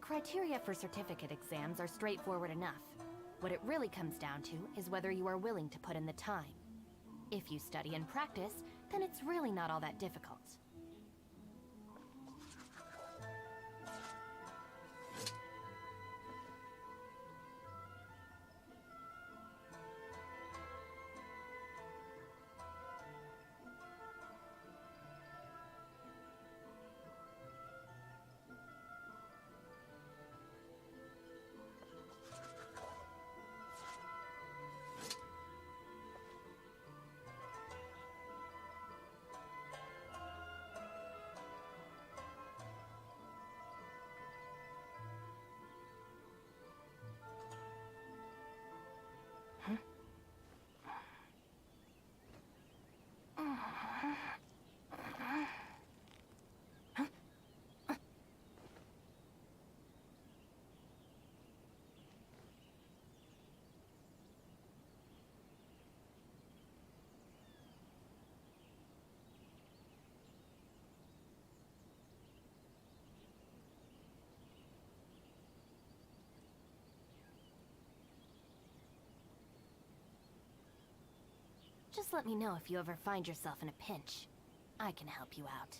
criteria for certificate exams are straightforward enough. What it really comes down to is whether you are willing to put in the time. If you study and practice, then it's really not all that difficult. Just let me know if you ever find yourself in a pinch. I can help you out.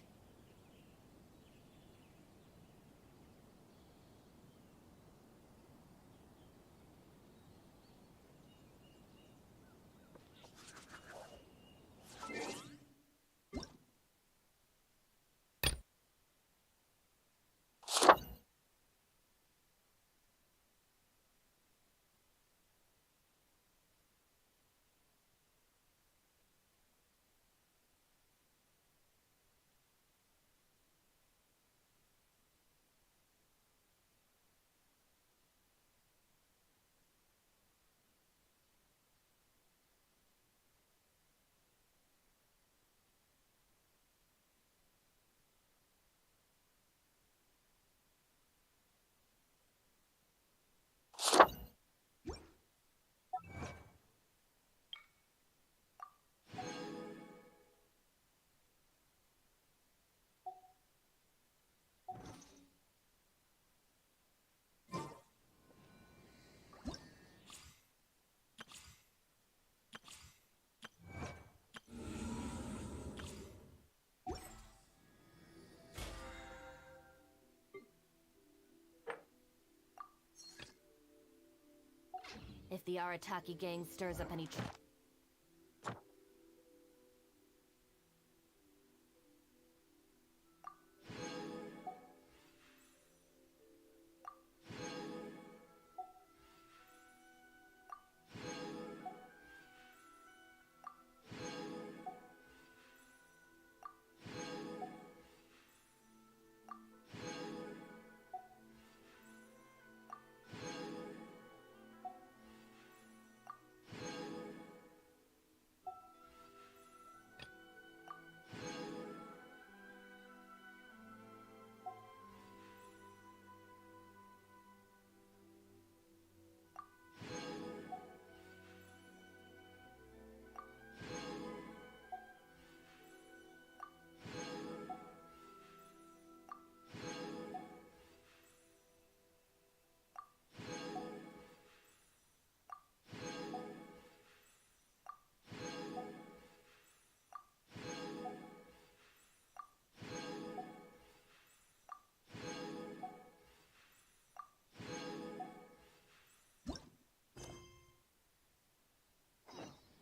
If the Arataki gang stirs up any trouble.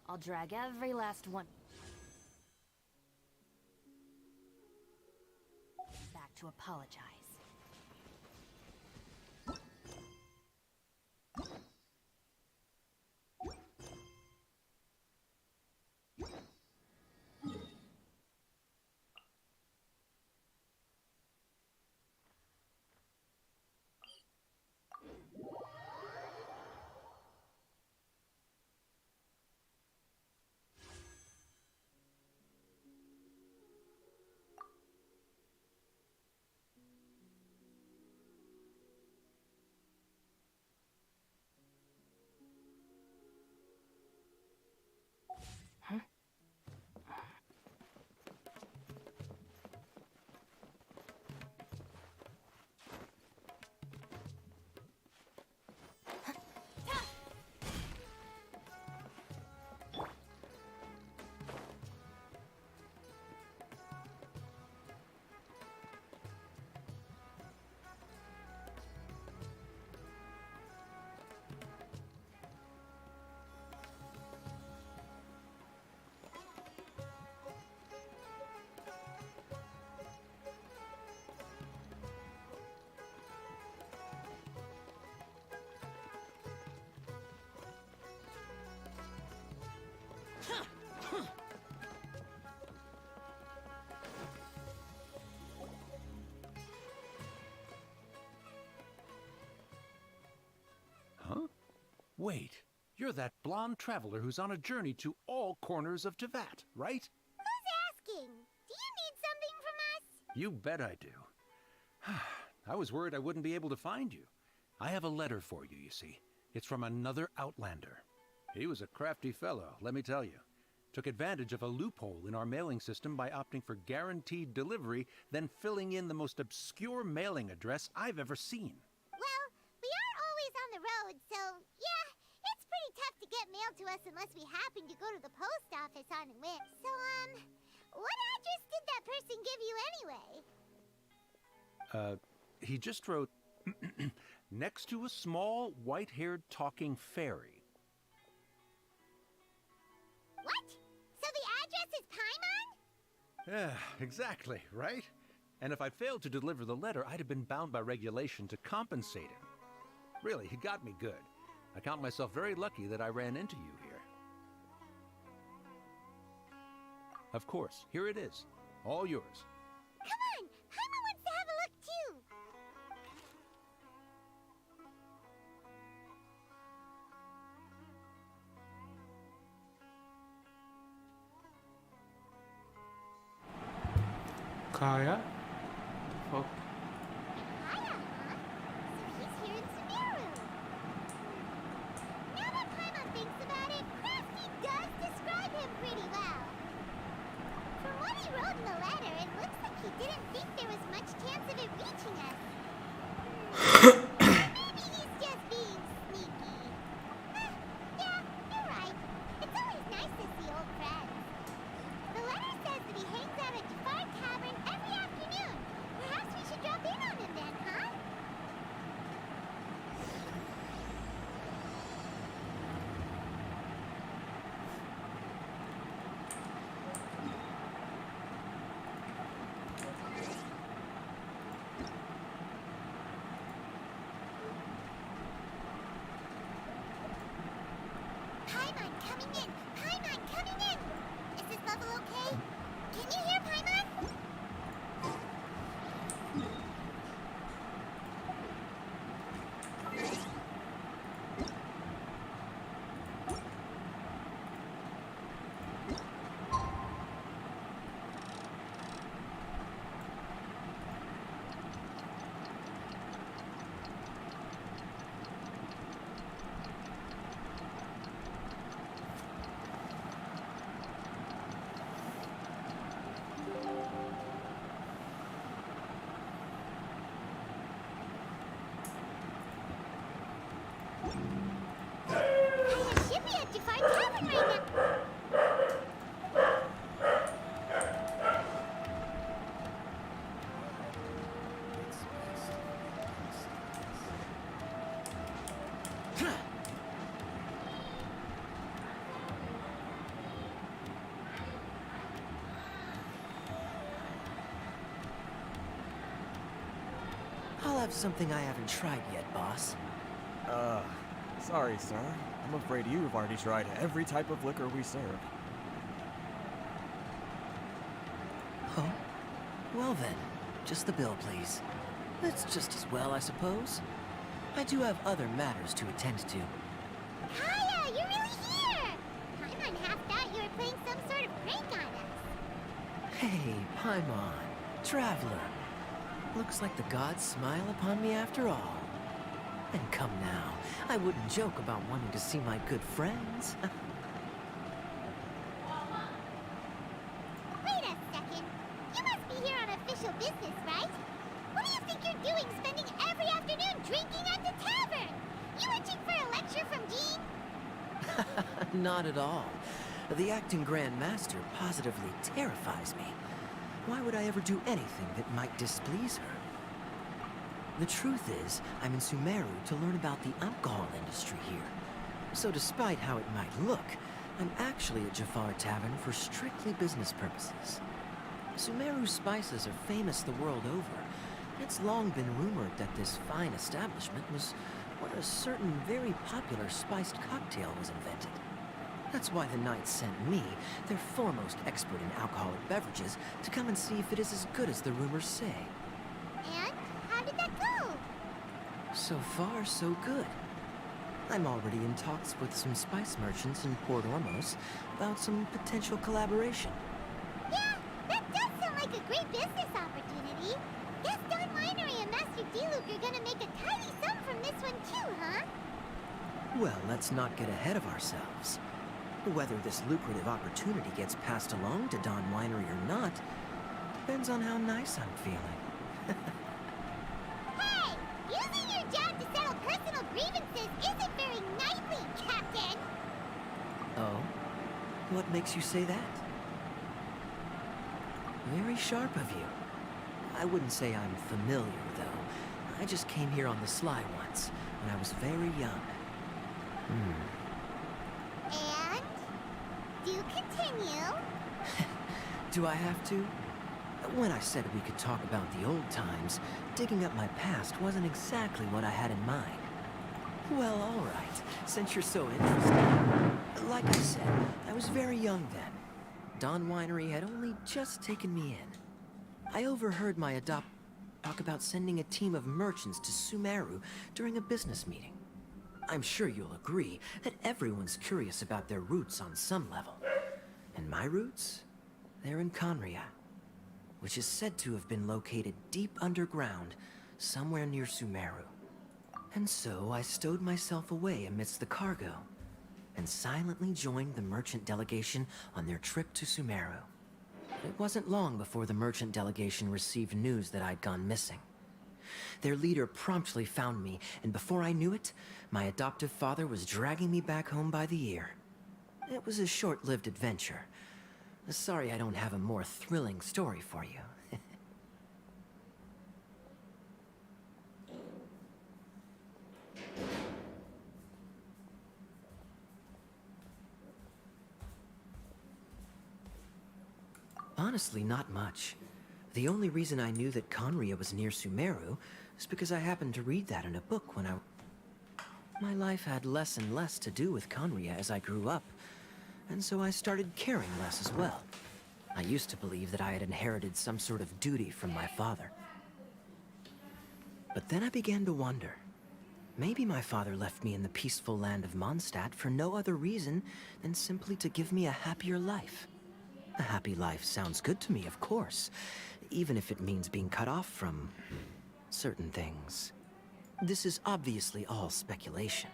I'll drag every last one back to apologize. Wait, you're that blonde traveler who's on a journey to all corners of Teyvat, right? Who's asking? Do you need something from us? You bet I do. I was worried I wouldn't be able to find you. I have a letter for you, you see. It's from another Outlander. He was a crafty fellow, let me tell you. Took advantage of a loophole in our mailing system by opting for guaranteed delivery, then filling in the most obscure mailing address I've ever seen. Well, we are always on the road, so yeah, it's pretty tough to get mail to us unless we happen to go to the post office on a whim. So, what address did that person give you anyway? He just wrote, next to a small, white-haired talking fairy. What? So the address is Paimon? Yeah, exactly, right? And if I failed to deliver the letter, I'd have been bound by regulation to compensate him. Really, he got me good. I count myself very lucky that I ran into you here. Of course, here it is. All yours. Come on! Paimon wants to have a look too! Kaya? Fuck. Kaya, huh? So he's here in Sumeru. Now that Paimon thinks about it, Crafty does describe him pretty well. From what he wrote in the letter, it looks like he didn't think there was much chance of it reaching us. Maybe he's just being sneaky. Yeah, you're right. It's always nice to see old friends. The letter says that he hangs out at Jafar Tavern every afternoon. Perhaps we should drop in on him then, huh? Paimon coming in! Paimon coming in! Is this level okay? Can you hear Paimon? I should be at Jafar Tavern right now. I'll have something I haven't tried yet, boss. Sorry, sir. I'm afraid you've already tried every type of liquor we serve. Oh? Well then, just the bill, please. That's just as well, I suppose. I do have other matters to attend to. Kaya, you're really here! Paimon half thought you were playing some sort of prank on us. Hey, Paimon, traveler. Looks like the gods smile upon me after all. And come now, I wouldn't joke about wanting to see my good friends. Wait a second. You must be here on official business, right? What do you think you're doing spending every afternoon drinking at the tavern? You itching for a lecture from Jean? Not at all. The acting Grand Master positively terrifies me. Why would I ever do anything that might displease her? The truth is, I'm in Sumeru to learn about the alcohol industry here. So despite how it might look, I'm actually at Jafar Tavern for strictly business purposes. Sumeru spices are famous the world over. It's long been rumored that this fine establishment was where a certain very popular spiced cocktail was invented. That's why the Knights sent me, their foremost expert in alcoholic beverages, to come and see if it is as good as the rumors say. And how did that go? So far, so good. I'm already in talks with some spice merchants in Port Ormos about some potential collaboration. Yeah, that does sound like a great business opportunity. Guess Don Winery and Master D-Luke are gonna make a tidy sum from this one too, huh? Well, let's not get ahead of ourselves. Whether this lucrative opportunity gets passed along to Don Winery or not depends on how nice I'm feeling. Hey! Using your job to settle personal grievances isn't very knightly, Captain! Oh? What makes you say that? Very sharp of you. I wouldn't say I'm familiar, though. I just came here on the sly once, when I was very young. And? Do continue. Do I have to? When I said we could talk about the old times, digging up my past wasn't exactly what I had in mind. Well, all right, since you're so interested. Like I said, I was very young then. Don Winery had only just taken me in. I overheard my talk about sending a team of merchants to Sumeru during a business meeting. I'm sure you'll agree that everyone's curious about their roots on some level. And my roots? They're in Conria, which is said to have been located deep underground, somewhere near Sumeru. And so I stowed myself away amidst the cargo, and silently joined the merchant delegation on their trip to Sumeru. It wasn't long before the merchant delegation received news that I'd gone missing. Their leader promptly found me, and before I knew it, my adoptive father was dragging me back home by the ear. It was a short-lived adventure. Sorry I don't have a more thrilling story for you. Honestly, not much. The only reason I knew that Conria was near Sumeru is because I happened to read that in a book when My life had less and less to do with Conria as I grew up, and so I started caring less as well. I used to believe that I had inherited some sort of duty from my father. But then I began to wonder. Maybe my father left me in the peaceful land of Mondstadt for no other reason than simply to give me a happier life. A happy life sounds good to me, of course, even if it means being cut off from certain things. This is obviously all speculation.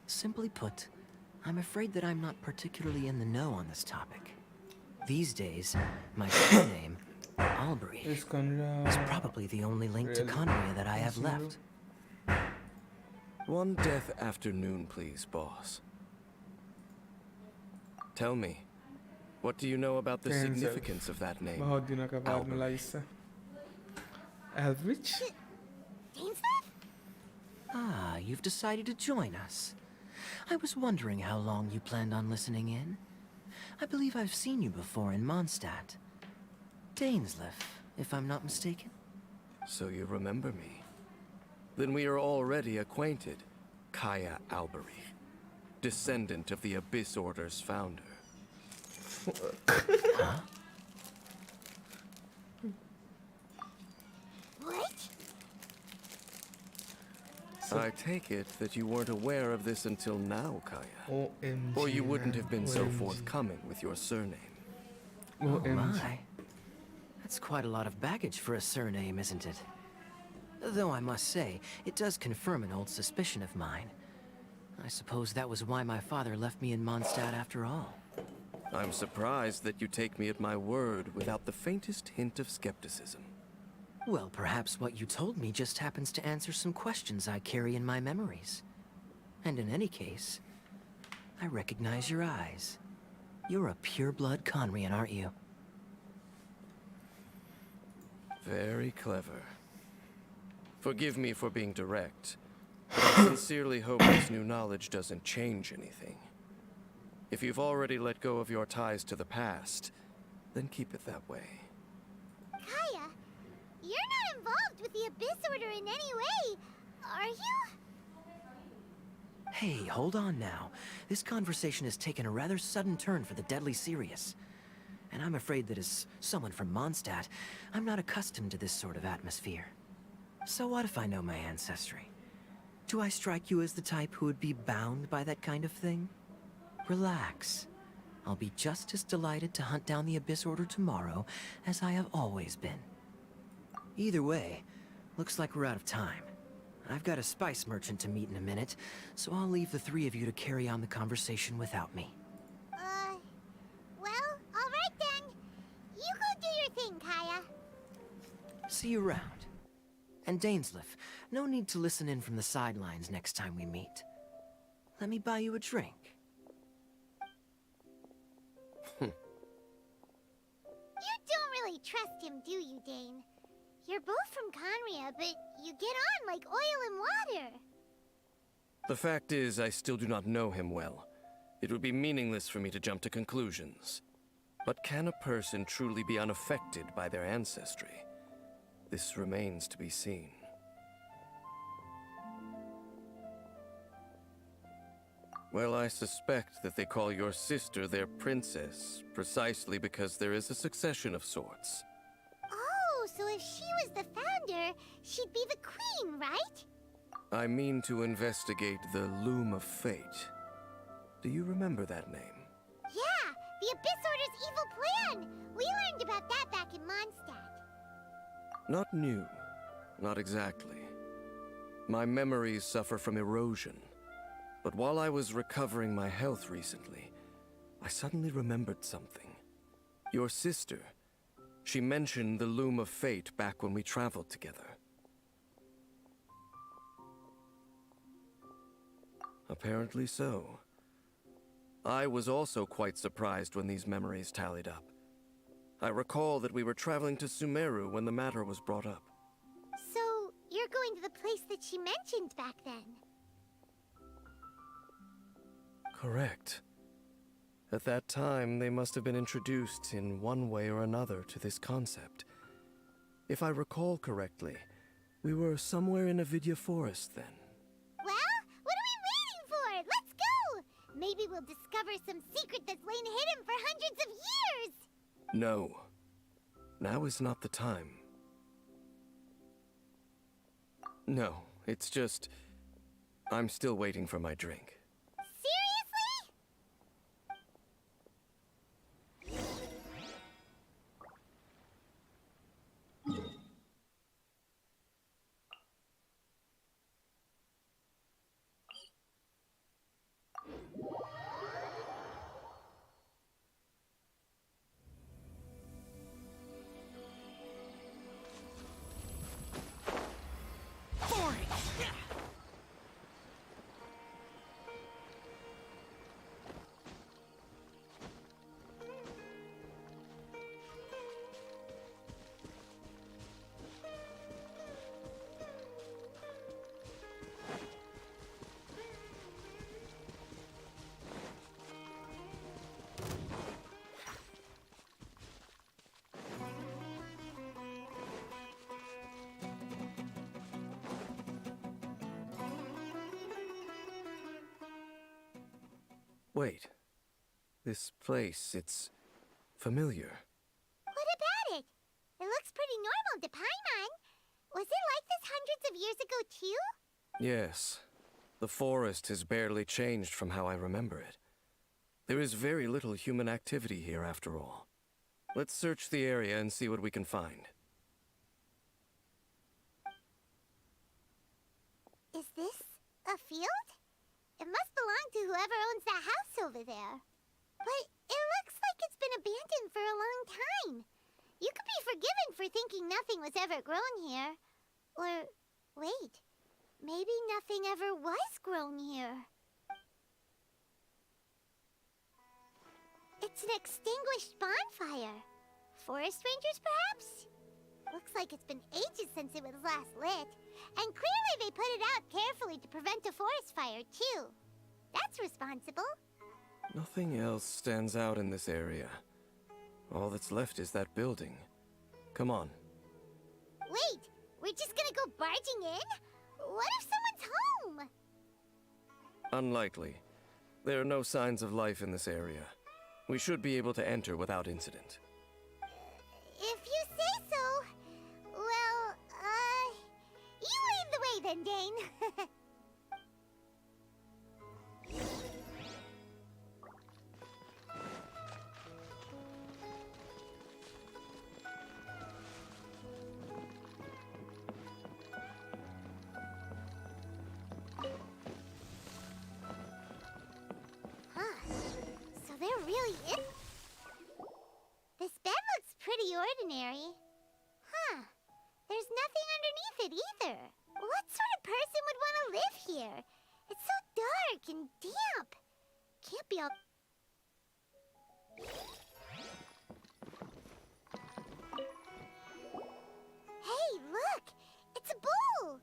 Simply put, I'm afraid that I'm not particularly in the know on this topic. These days, my surname, Albury, Es Conria. is probably the only link to Conria that I have left. One death afternoon, please, boss. Tell me, what do you know about the significance of that name? बहुत दिनों के बाद Albert. मिला इससे. Elvich? Dainsleif? Ah, you've decided to join us. I was wondering how long you planned on listening in. I believe I've seen you before in Mondstadt. Dainsleif, if I'm not mistaken. So you remember me. Then we are already acquainted. Kaya Albury, descendant of the Abyss Order's founder. Huh? What? I take it that you weren't aware of this until now, Kaya. OMG. Or you wouldn't have been so OMG. forthcoming with your surname. Oh OMG. my. That's quite a lot of baggage for a surname, isn't it? Though I must say, it does confirm an old suspicion of mine. I suppose that was why my father left me in Mondstadt after all. I'm surprised that you take me at my word without the faintest hint of skepticism. Well, perhaps what you told me just happens to answer some questions I carry in my memories. And in any case, I recognize your eyes. You're a pure-blood Conrian, aren't you? Very clever. Forgive me for being direct, but I sincerely hope this new knowledge doesn't change anything. If you've already let go of your ties to the past, then keep it that way. Kaya, you're not involved with the Abyss Order in any way, are you? Hey, hold on now. This conversation has taken a rather sudden turn for the deadly serious. And I'm afraid that as someone from Mondstadt, I'm not accustomed to this sort of atmosphere. So what if I know my ancestry? Do I strike you as the type who would be bound by that kind of thing? Relax. I'll be just as delighted to hunt down the Abyss Order tomorrow as I have always been. Either way, looks like we're out of time. I've got a spice merchant to meet in a minute, so I'll leave the three of you to carry on the conversation without me. Well, alright then. You go do your thing, Kaya. See you around. And Dainsleif, no need to listen in from the sidelines next time we meet. Let me buy you a drink. You don't really trust him, do you, Dane? You're both from Conria, but you get on like oil and water. The fact is, I still do not know him well. It would be meaningless for me to jump to conclusions. But can a person truly be unaffected by their ancestry? This remains to be seen. Well, I suspect that they call your sister their princess, precisely because there is a succession of sorts. Oh, so if she was the founder, she'd be the queen, right? I mean to investigate the Loom of Fate. Do you remember that name? Yeah, the Abyss Order's evil plan! We learned about that back in Mondstadt. Not new. Not exactly. My memories suffer from erosion. But while I was recovering my health recently, I suddenly remembered something. Your sister. She mentioned the Loom of Fate back when we traveled together. Apparently so. I was also quite surprised when these memories tallied up. I recall that we were traveling to Sumeru when the matter was brought up. So, you're going to the place that she mentioned back then? Correct. At that time, they must have been introduced in one way or another to this concept. If I recall correctly, we were somewhere in Avidya Forest then. Well, what are we waiting for? Let's go! Maybe we'll discover some secret that's lain hidden for hundreds of years! No. Now is not the time. No, it's just... I'm still waiting for my drink. Wait. This place, it's familiar. What about it? It looks pretty normal to Paimon. Was it like this hundreds of years ago, too? Yes. The forest has barely changed from how I remember it. There is very little human activity here, after all. Let's search the area and see what we can find. Is this a field? It must belong to whoever owns that house over there. But it looks like it's been abandoned for a long time. You could be forgiven for thinking nothing was ever grown here. Or, wait, maybe nothing ever was grown here. It's an extinguished bonfire. Forest rangers, perhaps? Looks like it's been ages since it was last lit. And clearly they put it out carefully to prevent a forest fire, too. That's responsible. Nothing else stands out in this area. All that's left is that building. Come on. Wait, we're just gonna go barging in? What if someone's home? Unlikely. There are no signs of life in this area. We should be able to enter without incident. If you say so. Well, you lead the way then, Dane. ordinary. Huh. There's nothing underneath it either. What sort of person would want to live here? It's so dark and damp. Can't be all... Hey, look! It's a bowl!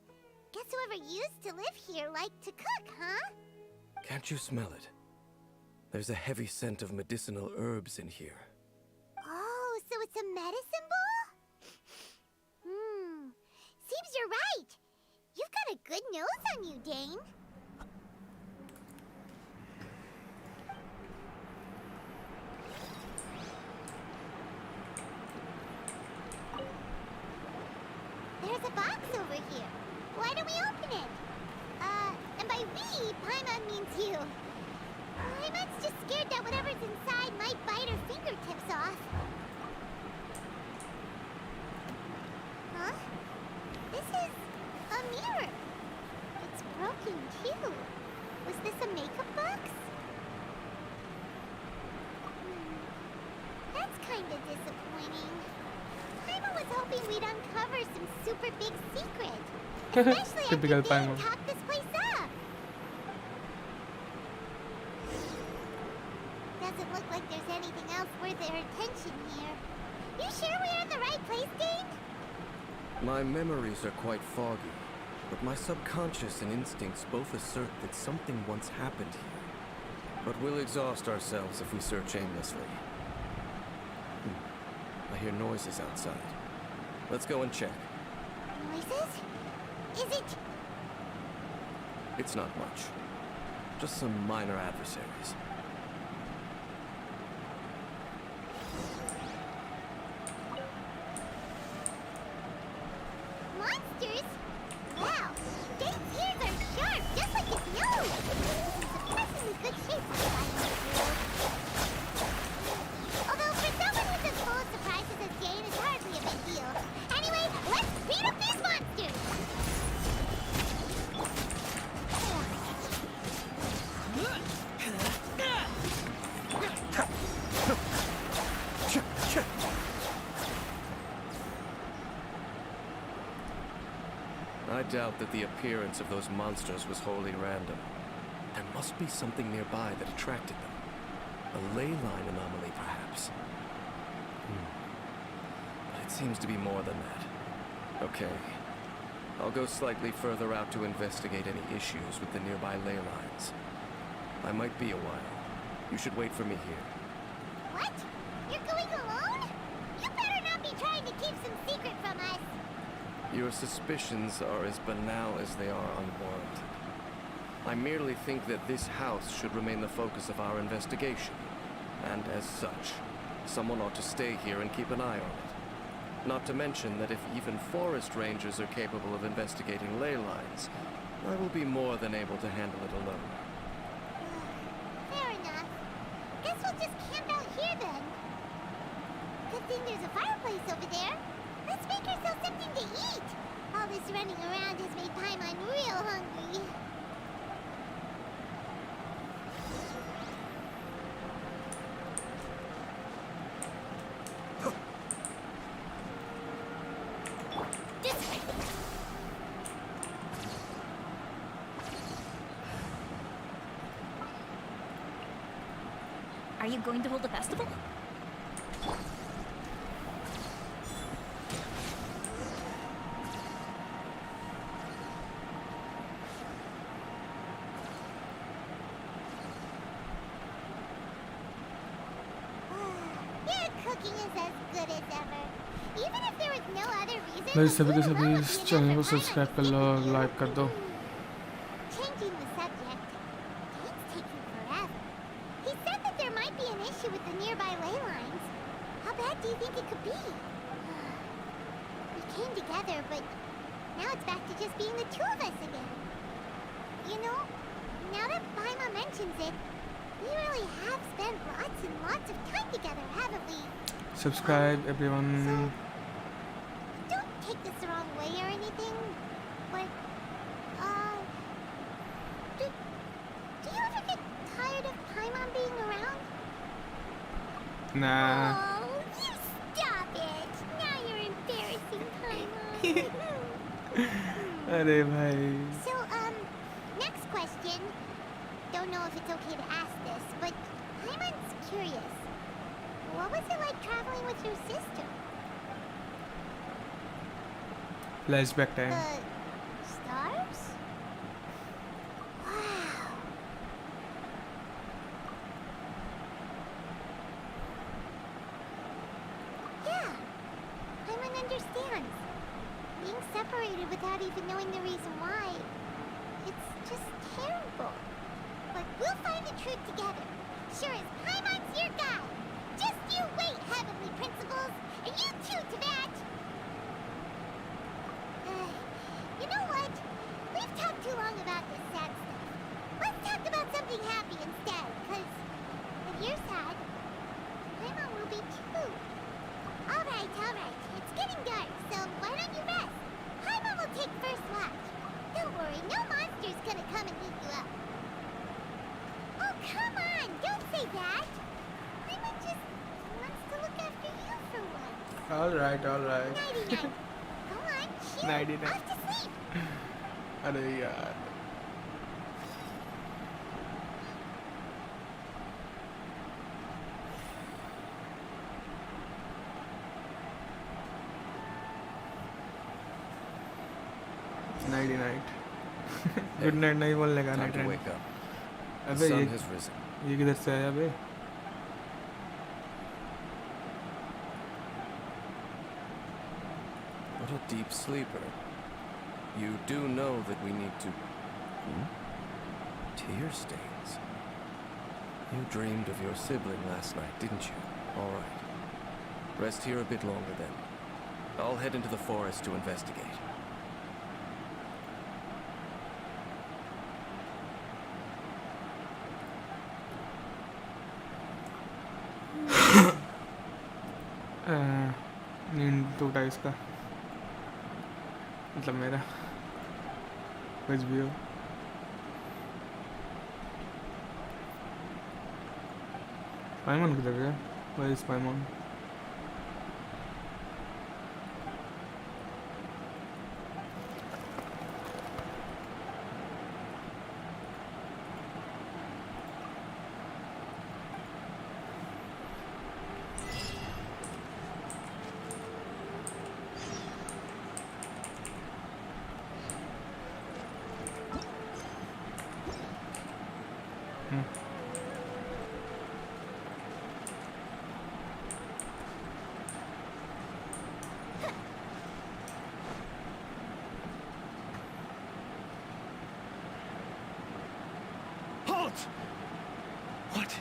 Guess whoever used to live here liked to cook, huh? Can't you smell it? There's a heavy scent of medicinal herbs in here. Oh, so it's a medicine bowl? Seems you're right. You've got a good nose on you, Dane. There's a box over here. Why don't we open it? And by we, Paimon means you. Paimon's just scared that whatever's inside might bite her fingertips off. Huh? This is a mirror. It's broken too. Was this a makeup box? That's kinda disappointing. Paimon was hoping we'd uncover some super big secret. Especially Typical after Dane Paimon. talked this place up. Doesn't look like there's anything else worth their attention here. You sure we're in the right place, Dane? My memories are quite foggy, but my subconscious and instincts both assert that something once happened here. But we'll exhaust ourselves if we search aimlessly. I hear noises outside. Let's go and check. Noises? Is it... It's not much. Just some minor adversaries. monsters? Wow, Dane's ears are sharp, just like his nose. Surprisingly good shape for the guy in this world. Although for someone who's as full of surprises as Dane, it's hardly a big deal. Anyway, let's beat up these monsters! I doubt that the appearance of those monsters was wholly random. There must be something nearby that attracted them. A ley line anomaly, perhaps. But it seems to be more than that. Okay. I'll go slightly further out to investigate any issues with the nearby ley lines. I might be a while. You should wait for me here. What? You're going alone? You better not be trying to keep some secret from us. Your suspicions are as banal as they are unwarranted. I merely think that this house should remain the focus of our investigation. And as such, someone ought to stay here and keep an eye on it. Not to mention that if even forest rangers are capable of investigating ley lines, I will be more than able to handle it alone. Fair enough. Guess we'll just camp out here then. Good thing there's a fireplace over there. Let's make ourselves something to eat. All this running around has made Paimon real hungry. Are you going to hold a festival? Your cooking is as good as ever. Even if there was no other reason, भाई the सभी के food सभी alone इस would be channel enough को for subscribe Paimon कर to low keep और like कर दो. Changing the subject. Dane's taking forever. He said that there might be an issue with the nearby ley lines. How bad do you think it could be? We came together, but now it's back to just being the two of us again. You know, now that Paimon mentions it, we really have spent lots and lots of time together, haven't we? Subscribe everyone. So, don't take this the wrong way or anything, but, do you ever get tired of Paimon being around? Nah. Oh, you stop it! अरे भाई So, next question. Don't know if it's okay to ask this, but Hyman's curious. What was it like traveling with your sister? Flashback time The stars? Wow. Yeah, Hyman understands. Being separated without even knowing the reason why, it's just terrible. But we'll find the truth together. Sure as Hyman's your guy. Just you wait, Heavenly Principles, and you too, Tavat. You know what? We've talked too long about this sad stuff. Let's talk about something happy instead, because if you're sad, Hyman will be too. Alright. It's getting dark, so why don't you rest? Hyman will take first watch. Don't worry, no monster's gonna come and beat you up. Oh, come on, don't say that. Hyman just wants to look after you for once. Alright Nighty-night. Go on, shoot. Nighty-night. Off to sleep. अरे यार nightie night good night नहीं बोलने का Time night to wake up. The अबे sun has risen. ये किधर से आया बे What a deep sleeper. You do know that we need to... Tear stains. You dreamed of your sibling last night, didn't you? All right. Rest here a bit longer then. I'll head into the forest to investigate. नींद टूटा इसका मतलब मेरा कुछ भी हो पाइमन किधर गया Where is पाइमन Halt! What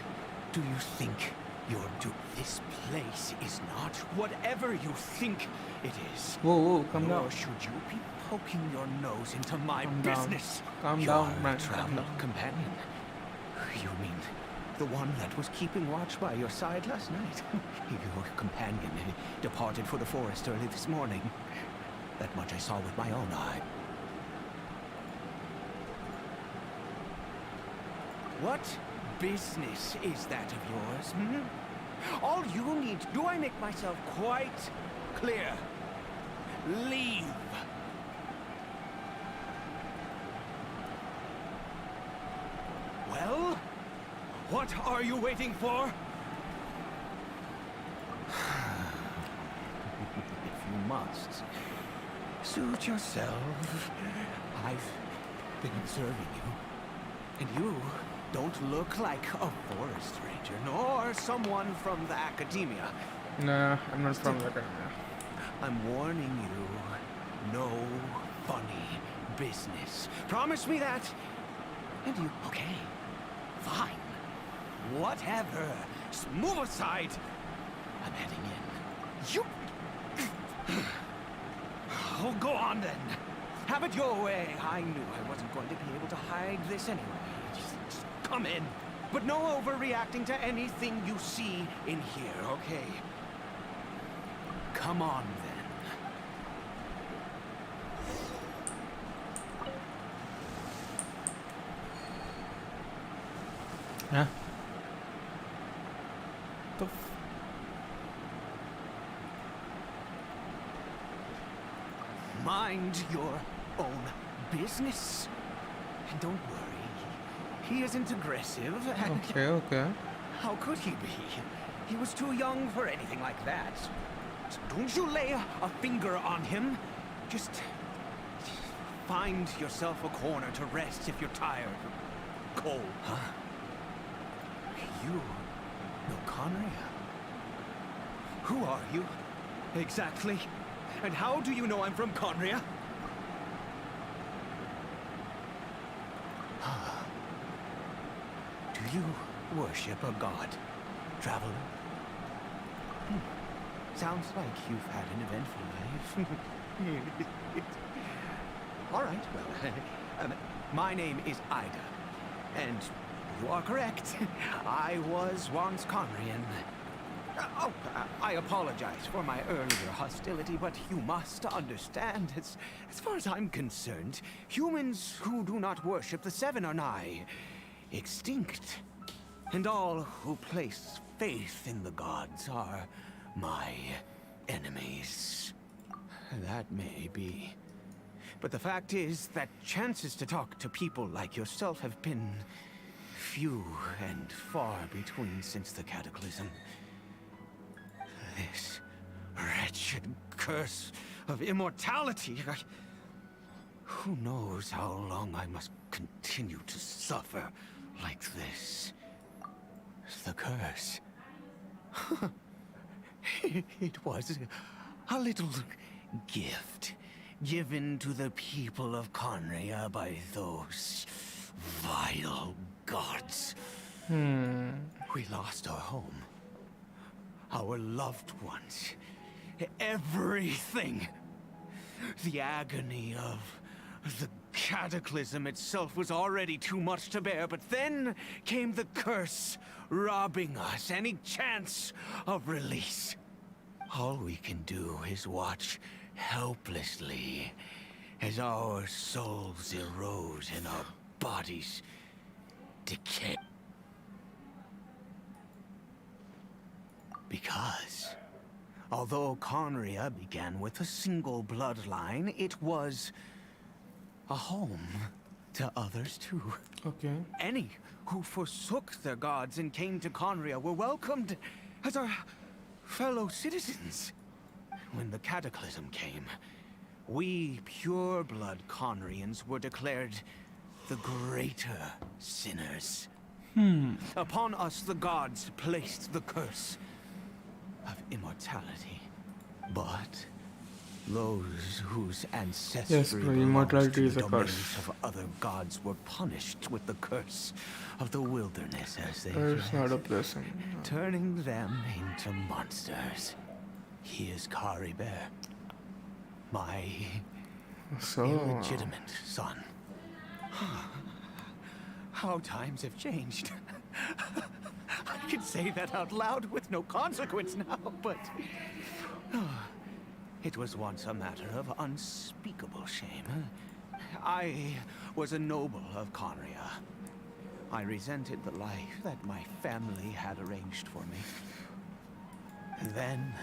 do you think you're doing? This place is not whatever you think it is. Whoa, calm Nor down. should you be poking your nose into my Calm down. business. Calm Your down, man. travel companion. You mean the one that was keeping watch by your side last night? Your companion departed for the forest early this morning. That much I saw with my own eye. What business is that of yours, hmm? All you need... Do I make myself quite clear? Leave. Well? What are you waiting for? If you must, suit yourself. I've been observing you. And you don't look like a forest ranger, nor someone from the academia. Nah, I'm not from that. I'm warning you, no funny business. Promise me that. And you, okay, fine. Whatever. Just move aside. I'm heading in. You... Oh, go on then. Have it your way. I knew I wasn't going to be able to hide this anyway. Just come in. But no overreacting to anything you see in here, okay? Come on then. Huh? तो mind your own business. And don't worry, he isn't aggressive. Okay, okay. How could he be? He was too young for anything like that. So don't you lay a finger on him. Just find yourself a corner to rest if you're tired or cold. Huh? You know Conria? Who are you? Exactly. And how do you know I'm from Conria? Do you worship a god, traveler? Sounds like you've had an eventful life. All right, well, my name is Ida, and you are correct. I was once Conrian. I apologize for my earlier hostility, but you must understand, as far as I'm concerned, humans who do not worship the Seven are nigh extinct. And all who place faith in the gods are my enemies. That may be. But the fact is that chances to talk to people like yourself have been few and far between since the cataclysm. This wretched curse of immortality. Who knows how long I must continue to suffer like this? The curse. It was a little gift given to the people of Conria by those vile gods. We lost our home, our loved ones, everything. The agony of the cataclysm itself was already too much to bear, but then came the curse, robbing us any chance of release. All we can do is watch helplessly as our souls erode and our bodies decay. Because although Conria began with a single bloodline, it was a home to others too. Okay. Any who forsook their gods and came to Conria were welcomed as our fellow citizens. When the cataclysm came, we pure-blood Conrians were declared the greater sinners. Upon us the gods placed the curse of immortality. But those whose ancestry Yes, bro, belonged immortality to is the a domains curse. of other gods were punished with the curse of the wilderness as they It's fled, not a blessing. turning them into monsters. He is Kari Bear, my So, illegitimate son. How times have changed. I can say that out loud with no consequence now, but it was once a matter of unspeakable shame. I was a noble of Conria. I resented the life that my family had arranged for me. Then,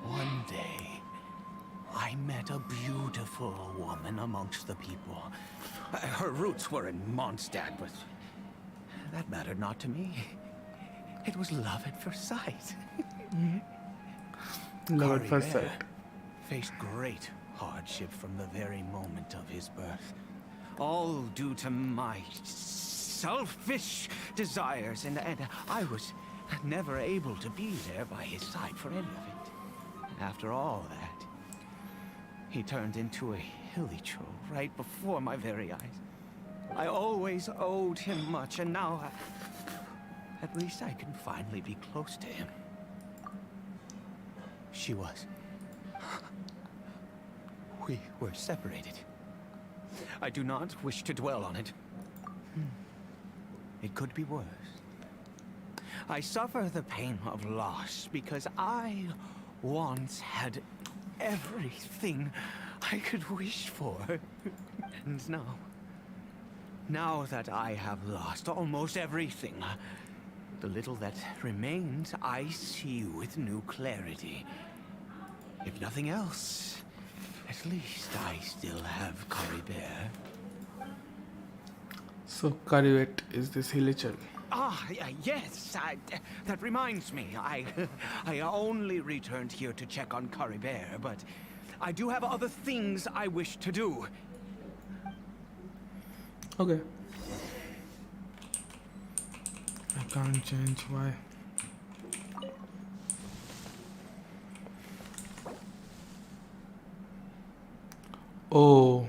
one day, I met a beautiful woman amongst the people. Her roots were in Mondstadt, but that mattered not to me. It was love at first sight. love at Kari first Bear sight. faced great hardship from the very moment of his birth. All due to my selfish desires, and I was never able to be there by his side for any of it. After all that, he turned into a hilly troll right before my very eyes. I always owed him much, and now at least I can finally be close to him. She was. We were separated. I do not wish to dwell on it. It could be worse. I suffer the pain of loss because I once had everything I could wish for. And now that I have lost almost everything, the little that remains I see with new clarity. If nothing else, it At least I still have Curry Bear. So Karivet is this Hilichal. Yes. That reminds me. I only returned here to check on Curry Bear, but I do have other things I wish to do. Okay. I can't change why. Oh.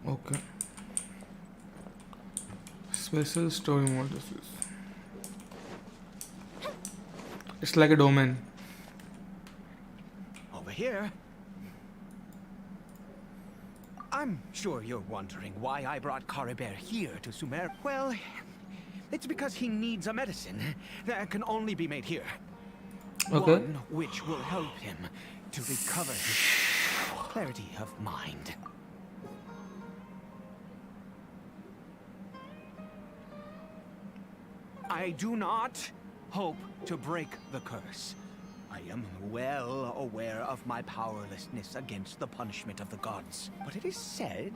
Okay. Special story mode this is. It's like a domain. Over here. I'm sure you're wondering why I brought Curry Bear here to Sumer. Well, it's because he needs a medicine that can only be made here. Okay. One which will help him to recover his clarity of mind. I do not hope to break the curse. I am well aware of my powerlessness against the punishment of the gods. But it is said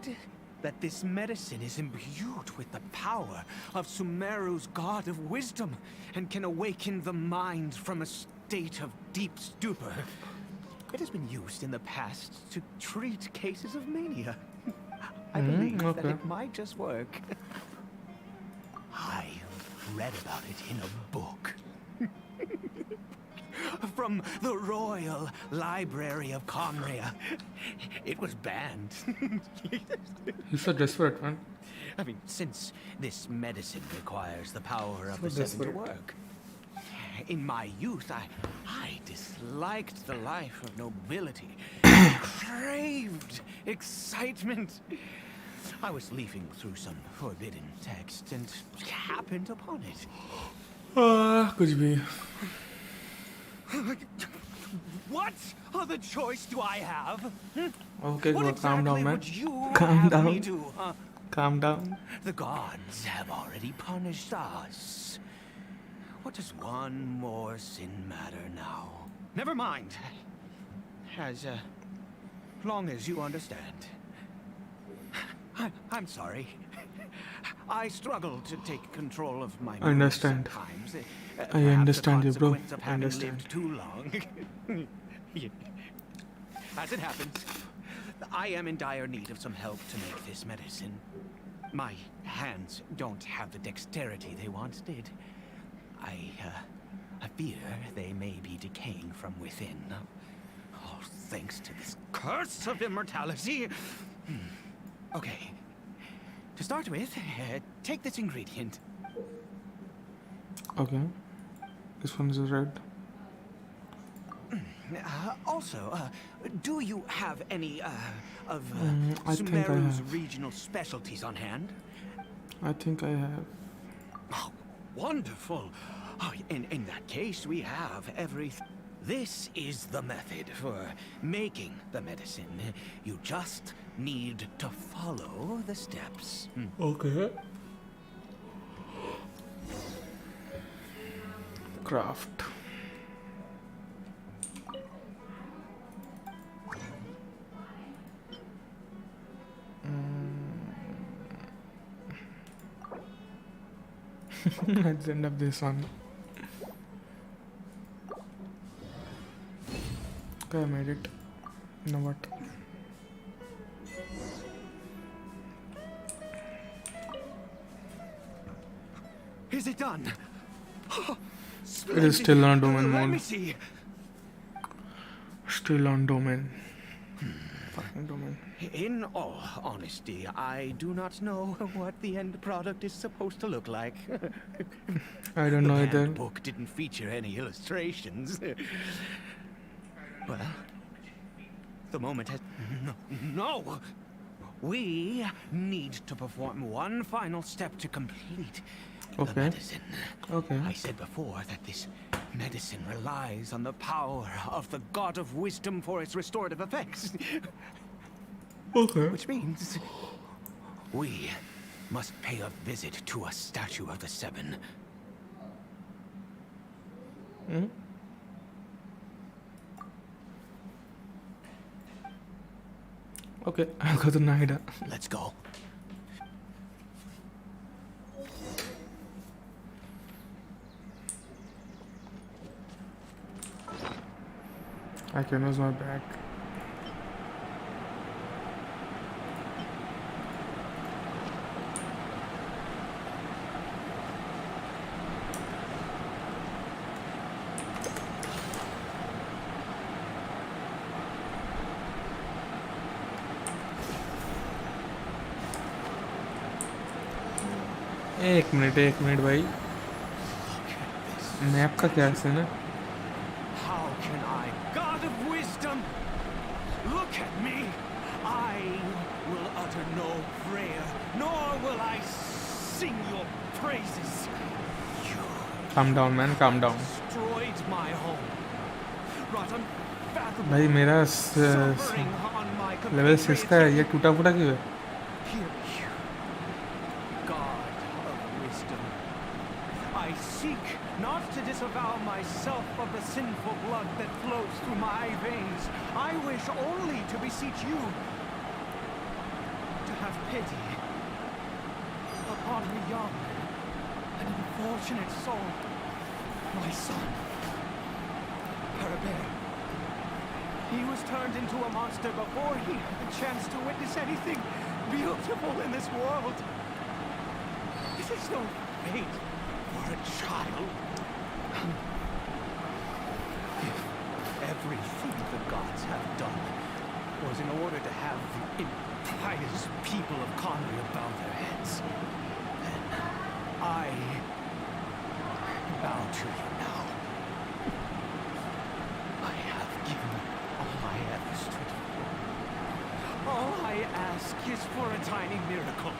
that this medicine is imbued with the power of Sumeru's god of wisdom and can awaken the mind from a state of deep stupor. It has been used in the past to treat cases of mania. I believe that it might just work. I read about it in a book. From the Royal Library of Conria. It was banned. He's so desperate, man. I mean, since this medicine requires the power of the So seven to desperate. work. In my youth, I disliked the life of nobility. I craved excitement. I was leafing through some forbidden text and happened upon it. कुछ भी. What other choice do I have? Okay, What go, exactly calm down, man. would you Calm have down. me do, huh? Calm down. The gods have already punished us. What does one more sin matter now? Never mind. As long as you understand. I'm sorry. I struggle to take control of my moods Understand. sometimes. I Perhaps understand the you, bro. consequence of having Understand. lived too long. As it happens, I am in dire need of some help to make this medicine. My hands don't have the dexterity they once did. I fear they may be decaying from within. Oh, thanks to this curse of immortality. Okay. To start with, take this ingredient. Okay. This one is red. Also, do you have any of I think I Sumeru's have. regional specialties on hand? I think I have. Oh, wonderful. Oh, in that case, we have everything. This is the method for making the medicine. You just need to follow the steps. Okay. Craft. Let's end up this one. Okay, I made it. Now what? Is it done? It is still on domain Let me mode. see. Still on domain. Fucking domain. In all honesty, I do not know what the end product is supposed to look like. I don't know The either. book didn't feature any illustrations. Well, the moment has... No! We need to perform one final step to complete the Okay. medicine. Okay. I said before that this medicine relies on the power of the god of wisdom for its restorative effects. Okay. Which means we must pay a visit to a statue of the Seven. Okay, I'll go to Naida. Let's go. I can use my back. एक minute भाई map का क्या है ना How can I, God of wisdom, look at me? I will utter no prayer, nor will I sing your praises. You calm down man, calm down. destroyed my home, brought unfathomable भाई मेरा suffering on my level 6 का है, ये compatriots. टूटा फूटा क्यों है? Hear me, God of wisdom. I seek not to disavow myself of the sinful blood that flows through my veins. I wish only to beseech you to have pity upon the young and unfortunate soul, my son, Parabere. He was turned into a monster before he had the chance to witness anything beautiful in this world. This is no fate for a child. If everything the gods have done was in order to have the impious people of Conria bow their heads, then I bow to you now. I have given all I have stood for. All I ask is for a tiny miracle.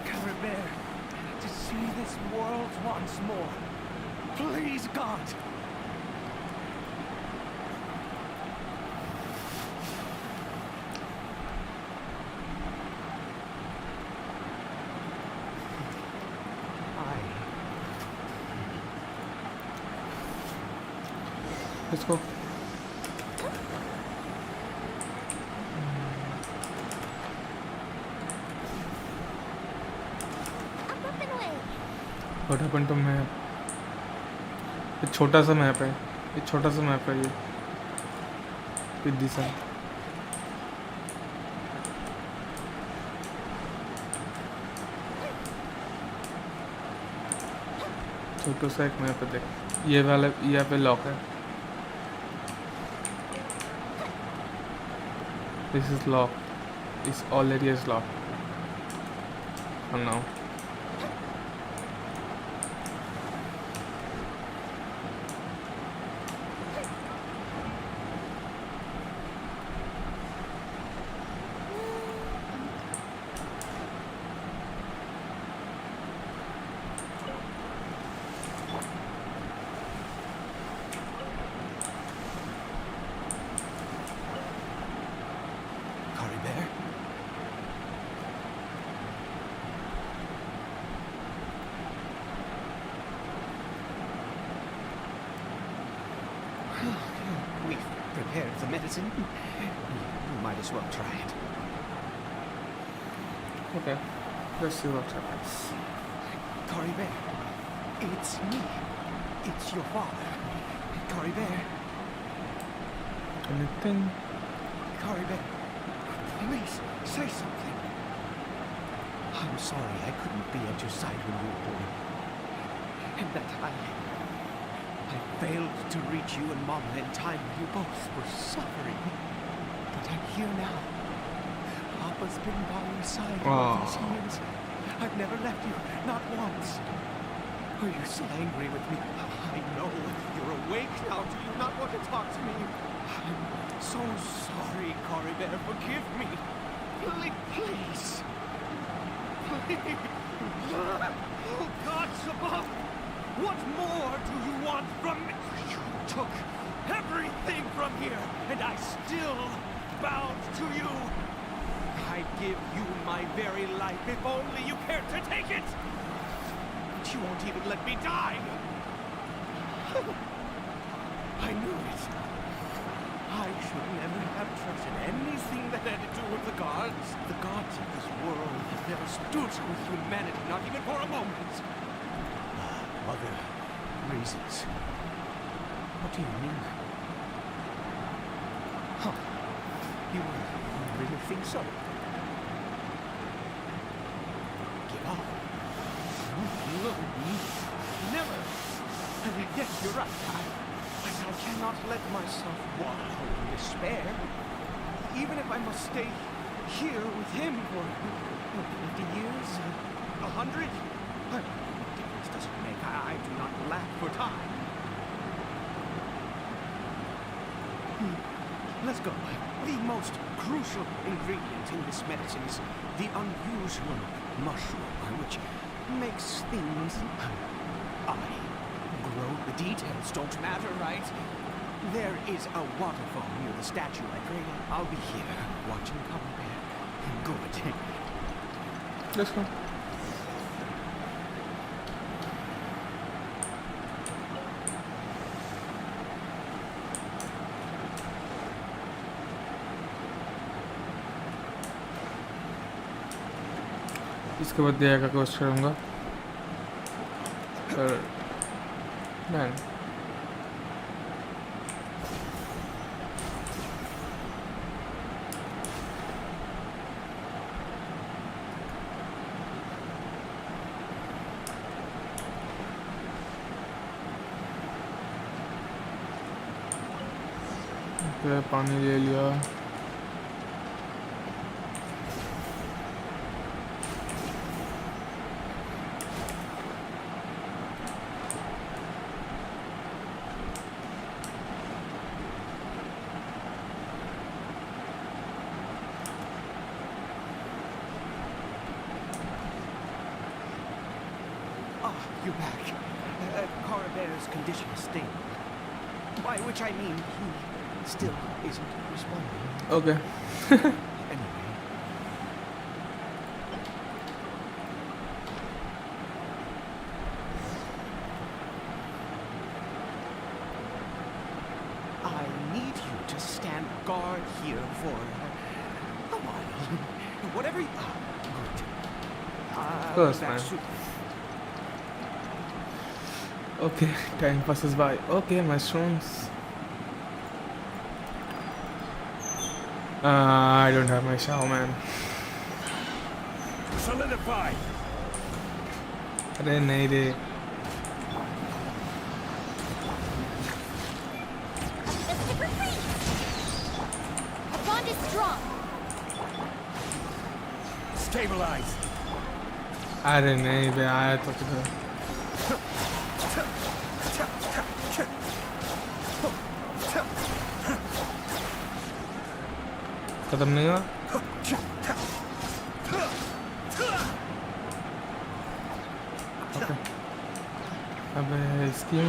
Caribert, to see this world once more. Please, God. Let's go. Up and away. What happened to map? ये छोटा सा map है, ये छोटा सा map है, ये पिद्दी सा छोटा सा एक मैप है। देख ये वाला यहाँ पे लॉक है। This is locked. This all area is locked for now. Caribert? We've prepared the medicine. We might as well try it. Okay, let's see what happens. Caribert, it's me. It's your father. Caribert, Anything? Caribert, please say something. I'm sorry I couldn't be at your side when you were born. And that I failed to reach you and Mama in time when you both were suffering. But I'm here now. Papa's been by your side all these years. I've never left you, not once. Are you still angry with me? I know you're awake now. Do you not want to talk to me? I'm so sorry, Caribert. Forgive me. Please. Please. Oh, gods above. What more do you want from me? You took everything from here, and I still bowed to you. I'd give you my very life if only you cared to take it. But you won't even let me die. I knew it. I should never have trusted anything that had to do with the gods. The gods of this world have never stood with humanity, not even for a moment. Other reasons. What do you mean? Huh. You really think so? Give up? No, never. Yes, you're right. I cannot let myself wallow in despair. Even if I must stay here with him for 50 years, 100. What difference does it make? I do not lack for time. Let's go. The most crucial ingredient in this medicine is the unusual mushroom, which makes things... I grow. The details don't matter, right? There is a waterfall near the statue I created. I'll be here, watching come back. Good. Let's go. इसके बाद दिया का course करूँगा और done पानी ले लिया You're back. Carabear's condition is stable. By which I mean he still isn't responding. Okay. Anyway. I need you to stand guard here for a while. Whatever you... good. Of course, man. Okay, time passes by. Okay, mushrooms. I don't have my shower, man. Solidify. अरे नहीं रे. Bond is strong. Stabilize. अरे नहीं बे आया तो किधर. खत्म नहीं हुआ. Okay. अबे इसकी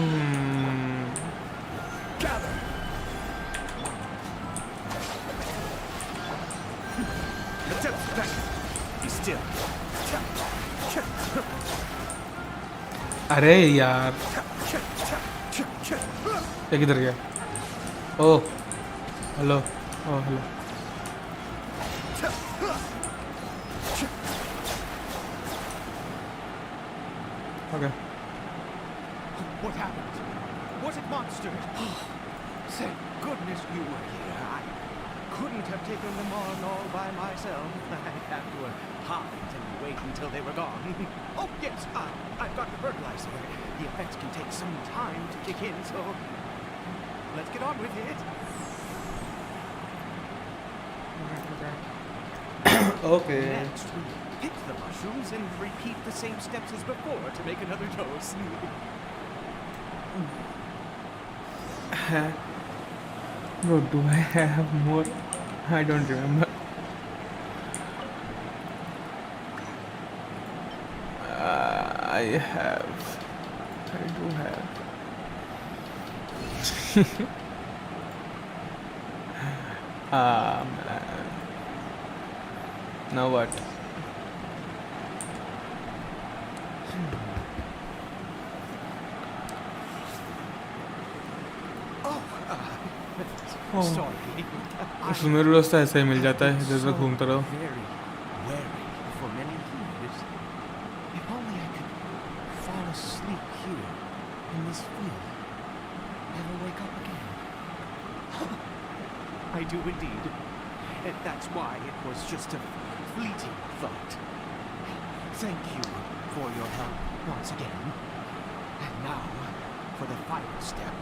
अरे यार ये किधर गया. Oh hello. Oh hello. Okay. What happened? Was it monsters? Thank goodness you were here. I couldn't have taken them on all by myself. I'd have to hide and wait until they were gone. Oh, yes, I've got the fertilizer. The effects can take some time to kick in, so let's get on with it. Okay. Next, we pick the mushrooms and repeat the same steps as before to make another dose. Bro, do I have more? I don't remember. I do have. Man. Now what? Sorry. Sumeru रास्ता ऐसा ही मिल जाता है इधर उधर घूमते रहो. Very wary for many years. If only I could fall asleep here in this field, never wake up again. I do indeed. And that's why it was just a fleeting thought. Thank you for your help once again. And now for the final step.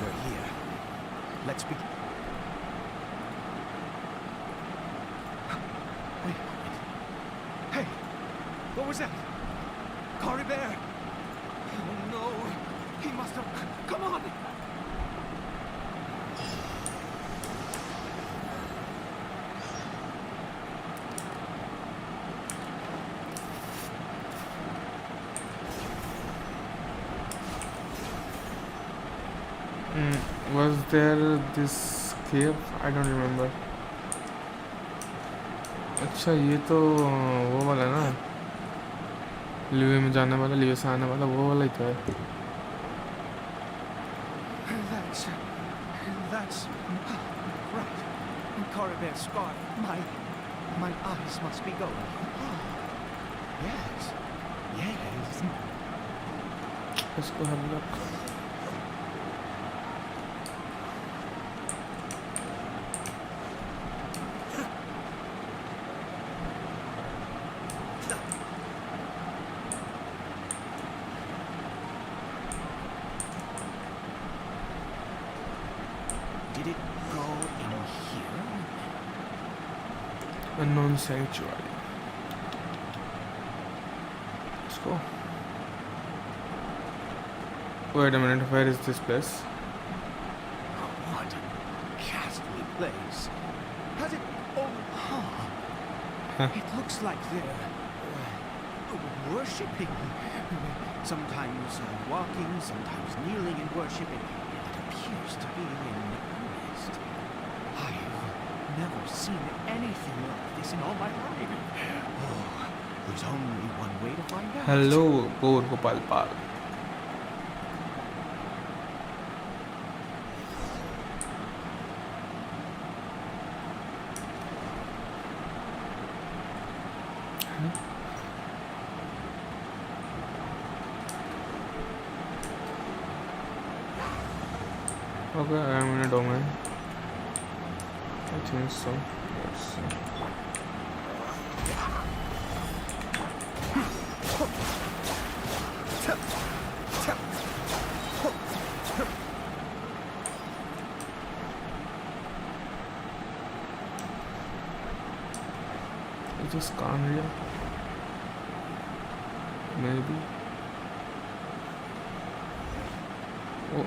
We're here. Let's begin. Wait a moment. Hey! What was that? Cory Bear! Oh no! He must have... Come on! Was there this cave? I don't remember. अच्छा ये तो वो वाला ना लिवे में जाने वाला लिवे से आने वाला वो वाला ही तो है. That's... Right. Cory Bear's scarf. My eyes must be going. Yes. Yes. इसको हम लोग Did it go in here? unknown sanctuary. Let's go. Wait a minute, where is this place? What a ghastly place. Has it... Oh, it looks like they're... worshipping. Sometimes walking, sometimes kneeling and worshipping. It appears to be in earnest. I've never seen anything like this in all my life. Oh, there's only one way to find out. Hello, Gaur Gopal Pal. Okay, I am in a domain. I think so. Yes. I just can't read. Maybe. Oh.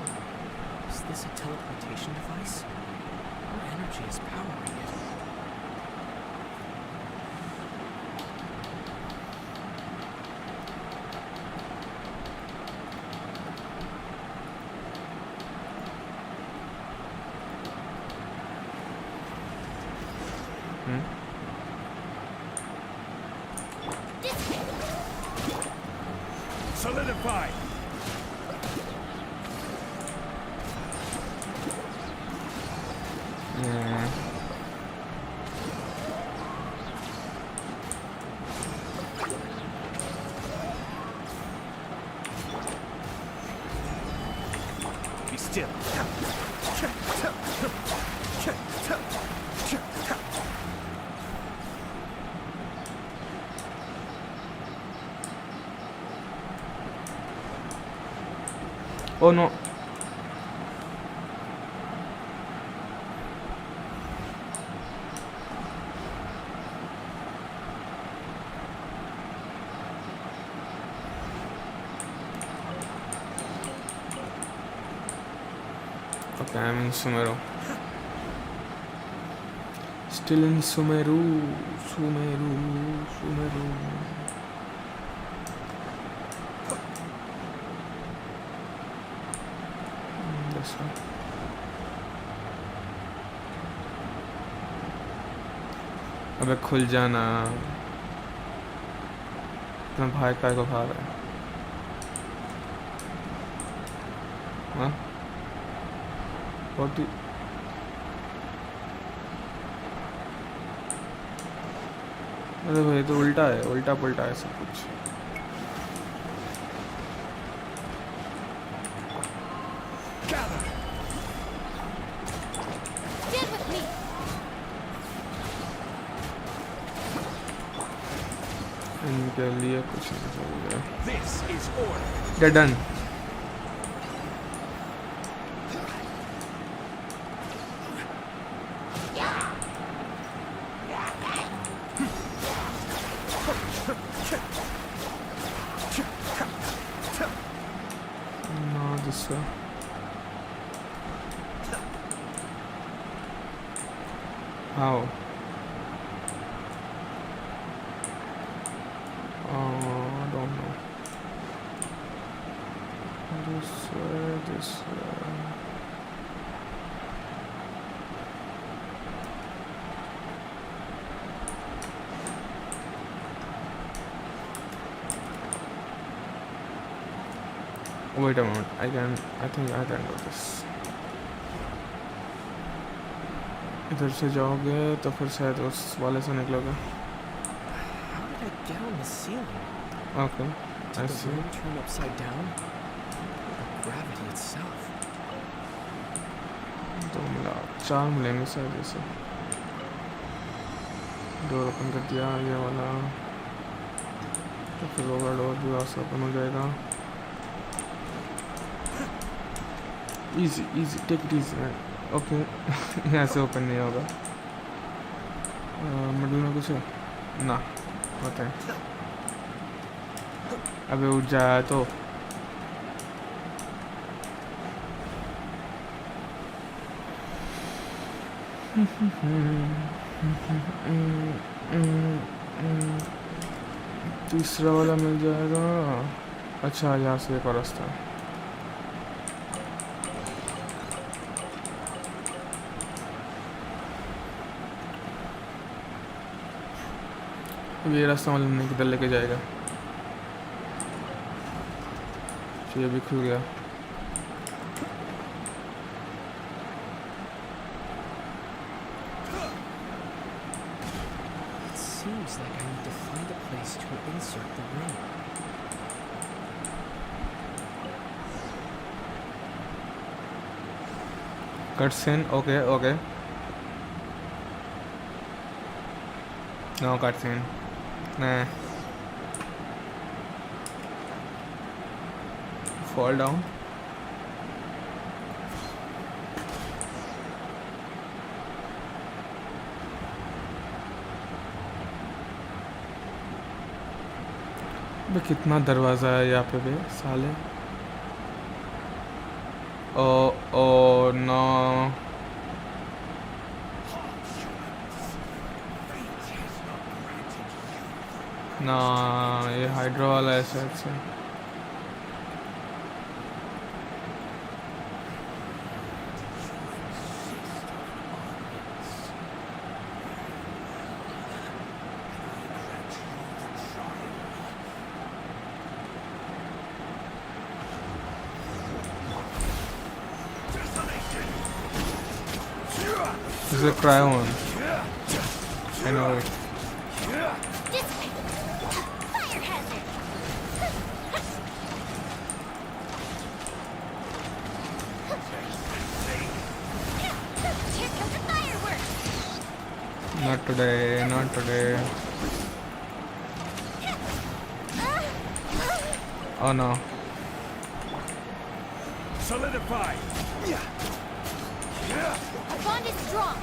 Is this a teleportation device? What energy is powering it? Solidify! Yeah. Be still. Oh no. Okay, I'm in Sumeru. Still in Sumeru. इसका। अबे खुल जाना। इतना भाई काय को खा रहा है? हाँ? बहुत ही अरे भाई तो उल्टा है, उल्टा पुल्टा है सब कुछ। Get with me. इनके लिए कुछ नहीं चाहिए। This is order. Get done. No, this way. How? I don't know. This way, this way. Wait a moment. I think I can do this. इधर से जाओगे तो फिर शायद उस वाले से निकलोगे. How did I get on the ceiling? Okay, I Did the see. room turn upside down? Or gravity itself? दो मिला, चार मिलेंगे शायद इसे. डोर ओपन कर दिया ये वाला. तो फिर वो वाला डोर भी वहाँ से ओपन हो जाएगा. Easy, take it easy man. Okay, यहाँ से ओपन नहीं होगा. मिडिल में कुछ है? ना, होता है. अबे उठ जाए तो. तीसरा वाला मिल जाएगा. अच्छा यहाँ से एक और रास्ता है. ये रास्ता मालूम नहीं किधर लेके जाएगा. ये भी खुल गया. It seems like I need to find a place to insert the ring. Cutscene, okay. No cutscene. Nah. Fall down. बे कितना दरवाज़ा है यहाँ पे बे साले. Oh no. ना ये हाइड्रो वाला है शायद से. This is a cryo one. I know it. Fire hazard! Here comes the fireworks! Not today. Oh no. Solidify! Our bond is strong.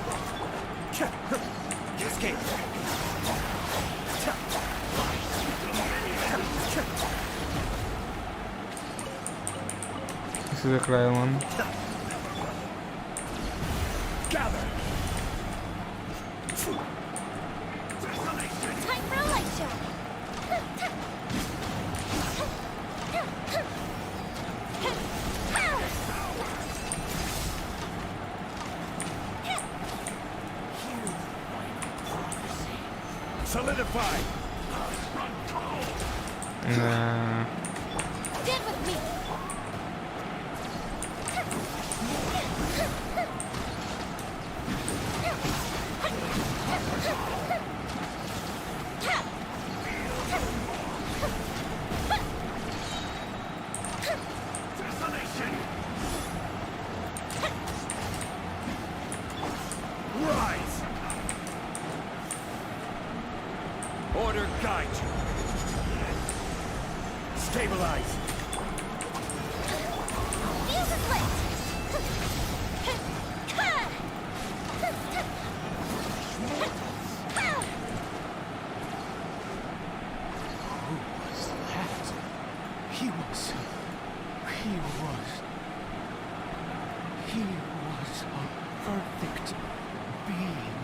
Escape! This is a cryo one. Gather! Time for a light show. solidified. Nah. Stand with me. Desolation. Rise. Order guide you. Stabilize. Fuse is lit. Who was that? He was a perfect being.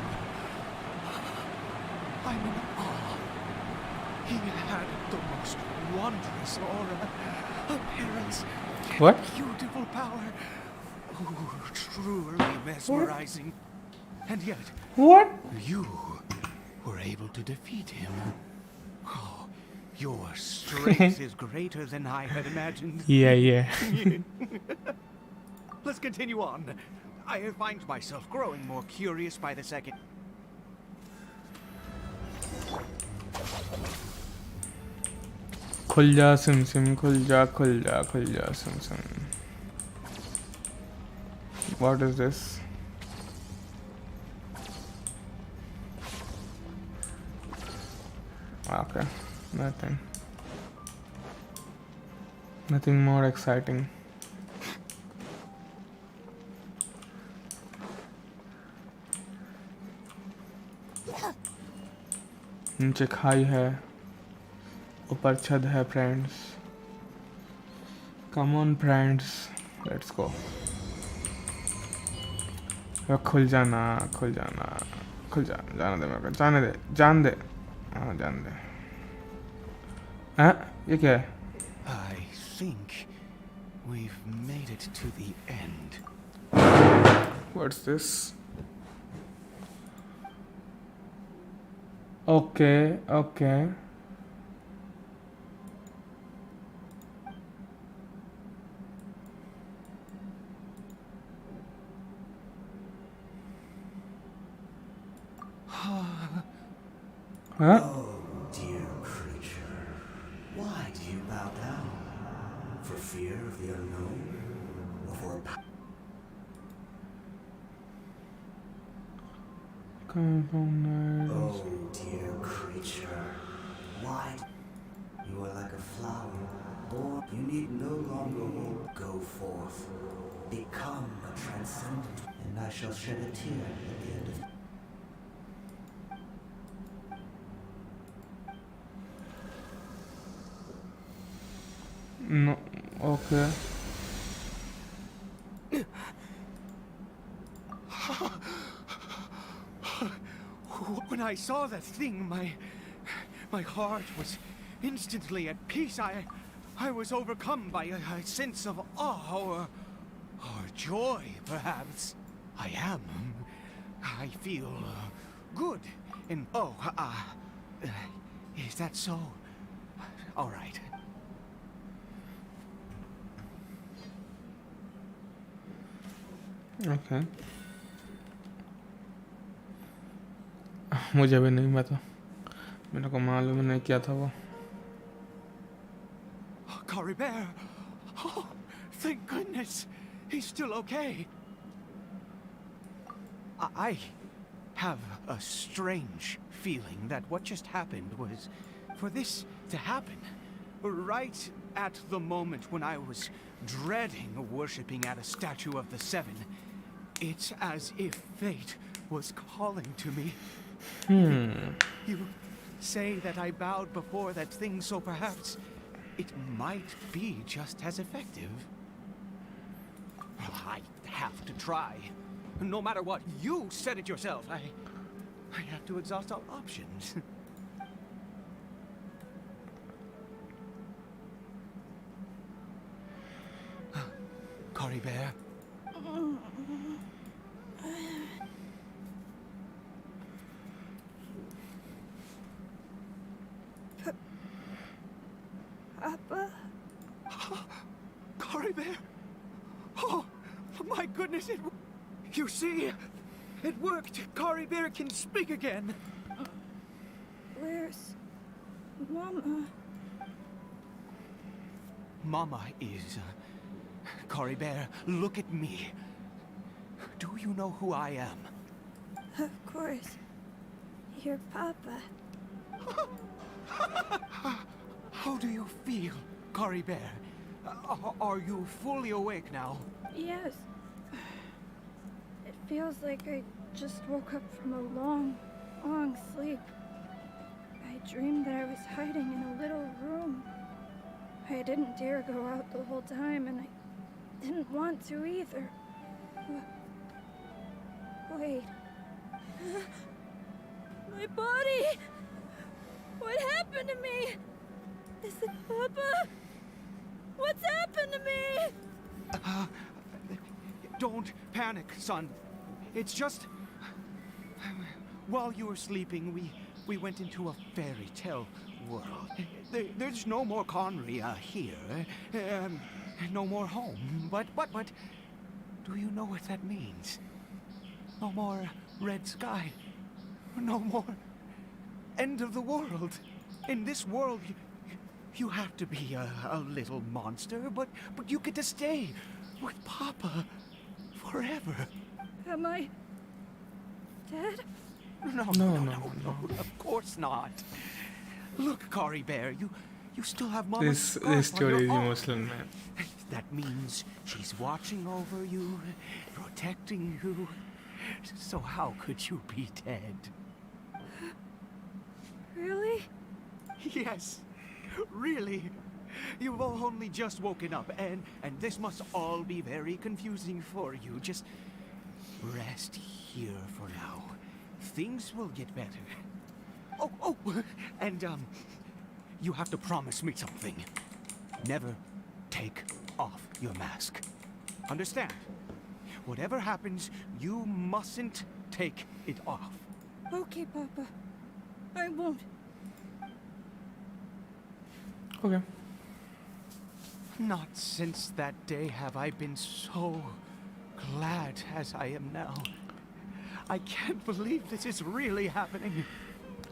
I'm in awe. He had the most wondrous aura, appearance, What? beautiful power. Oh, truly mesmerizing. And yet, What? you were able to defeat him. Oh, your strength is greater than I had imagined. Yeah. Let's continue on. I find myself growing more curious by the second. खुल जा SIM SIM खुल जा SIM SIM. What is this? Okay, nothing more exciting. नीचे खाई है, ऊपर छत है friends. Come on friends, let's go. खुल जाना जाने दे मेरे को, जान दे. हाँ जान दे. हाँ ये क्या है? I think we've made it to the end. What's this? Okay. Huh? Oh, dear creature. Why do you bow down? For fear of the unknown? Or for Oh, dear creature. Why? You are like a flower. Born, you need no longer go forth. Become a transcendent, and I shall shed a tear at the end of No, okay. When I saw that thing, my heart was instantly at peace. I was overcome by a sense of awe or joy, perhaps. I feel good. And is that so? All right. Okay. मुझे भी नहीं पता, मेरे को मालूम नहीं क्या था वो. Caribert! Oh, thank goodness! He's still okay. I have a strange feeling that what just happened was for this to happen right at the moment when I was dreading worshipping at a statue of the Seven. It's as if fate was calling to me. You say that I bowed before that thing, so perhaps it might be just as effective. Well, I have to try. No matter what, you said it yourself. I have to exhaust all options. Caribert? Cory Bear! Oh, my goodness, you see, it worked. Cory Bear can speak again. Where's Mama? Mama is... Cory Bear, look at me. Do you know who I am? Of course. Your Papa. How do you feel, Cory Bear? Are you fully awake now? Yes. It feels like I just woke up from a long, long sleep. I dreamed that I was hiding in a little room. I didn't dare go out the whole time, and I didn't want to either. Wait. My body! What happened to me? Is it Papa? What's happened to me? Don't panic, son. It's just... While you were sleeping, we went into a fairy tale world. There's no more Conry here. No more home. But... Do you know what that means? No more red sky. No more end of the world. In this world, you have to be a little monster, but you get to stay with Papa forever. Am I dead? No, of course not. Look, Cory Bear, you still have Mama's This scarf on your story is arm. emotional, man. That means she's watching over you, protecting you. So how could you be dead? Really? Yes, really. You've only just woken up, and this must all be very confusing for you. Just rest here for now. Things will get better. Oh, and you have to promise me something. Never take off your mask. Understand? Whatever happens, you mustn't take it off. Okay, Papa. I won't. Okay. Not since that day have I been so glad as I am now. I can't believe this is really happening.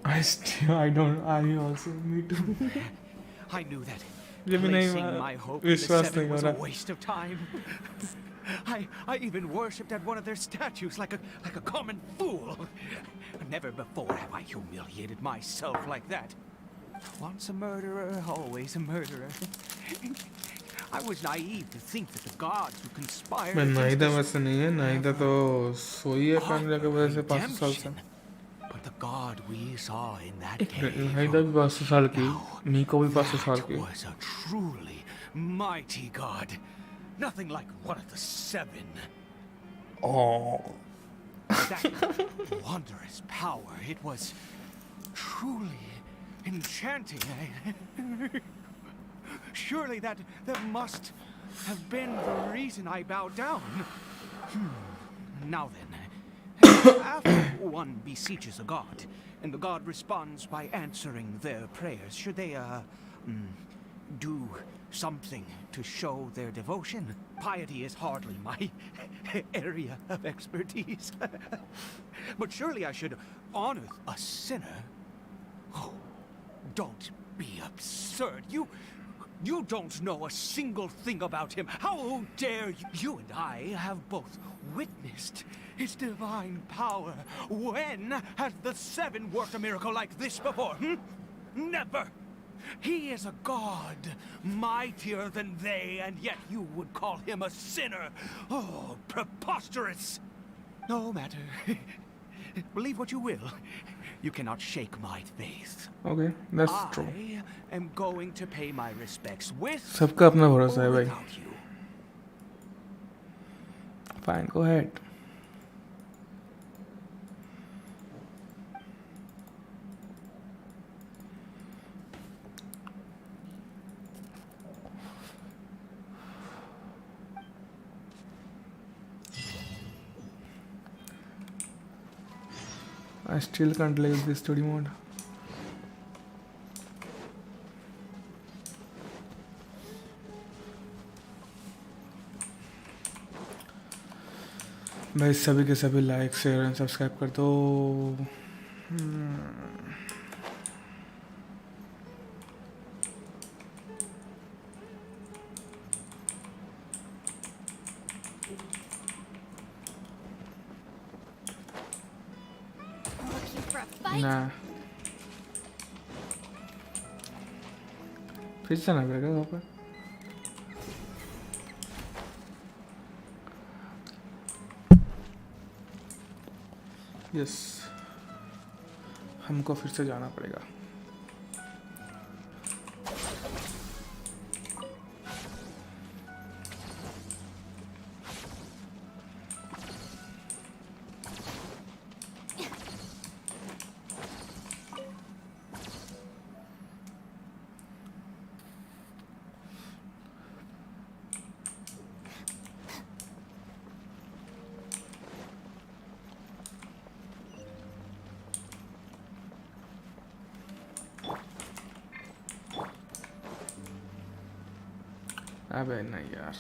I also, me too. I knew that जब भी नहीं placing my hope in the विश्वास seven नहीं हो was a रहा. waste of time. I even worshipped at one of their statues like a common fool. Never before have I humiliated myself like that. Once a murderer, always a murderer. I was naive to think that the gods who conspired मैं against नाइदा us वैसे नहीं है नाइदा तो सोई है family की वजह से 500 साल से redemption. But the god we saw in that cave, नाइदा भी 500 साल की मीको भी 500 साल that की was a truly mighty god. Nothing like one of the seven. Oh. That wondrous power, it was truly enchanting. Surely that must have been the reason I bowed down. Now then, after one beseeches a god, and the god responds by answering their prayers, should they, do something to show their devotion? Piety is hardly my area of expertise. But surely I should honor a sinner. Oh, don't be absurd. You don't know a single thing about him. How dare you? You and I have both witnessed his divine power. When has the seven worked a miracle like this before? Never. He is a god, mightier than they, and yet you would call him a sinner. Oh, preposterous. No matter. Believe what you will. You cannot shake my faith. Okay, that's true. I am going to pay my respects with सबका अपना भरोसा है or भाई. without you. Fine, go ahead. I still can't leave this study mode. भाई सभी के सभी like share and subscribe कर दो। Looking for a fight? ना फिर से ना करेगा वहाँ पर। यस हमको फिर से जाना पड़ेगा। अबे नहीं यार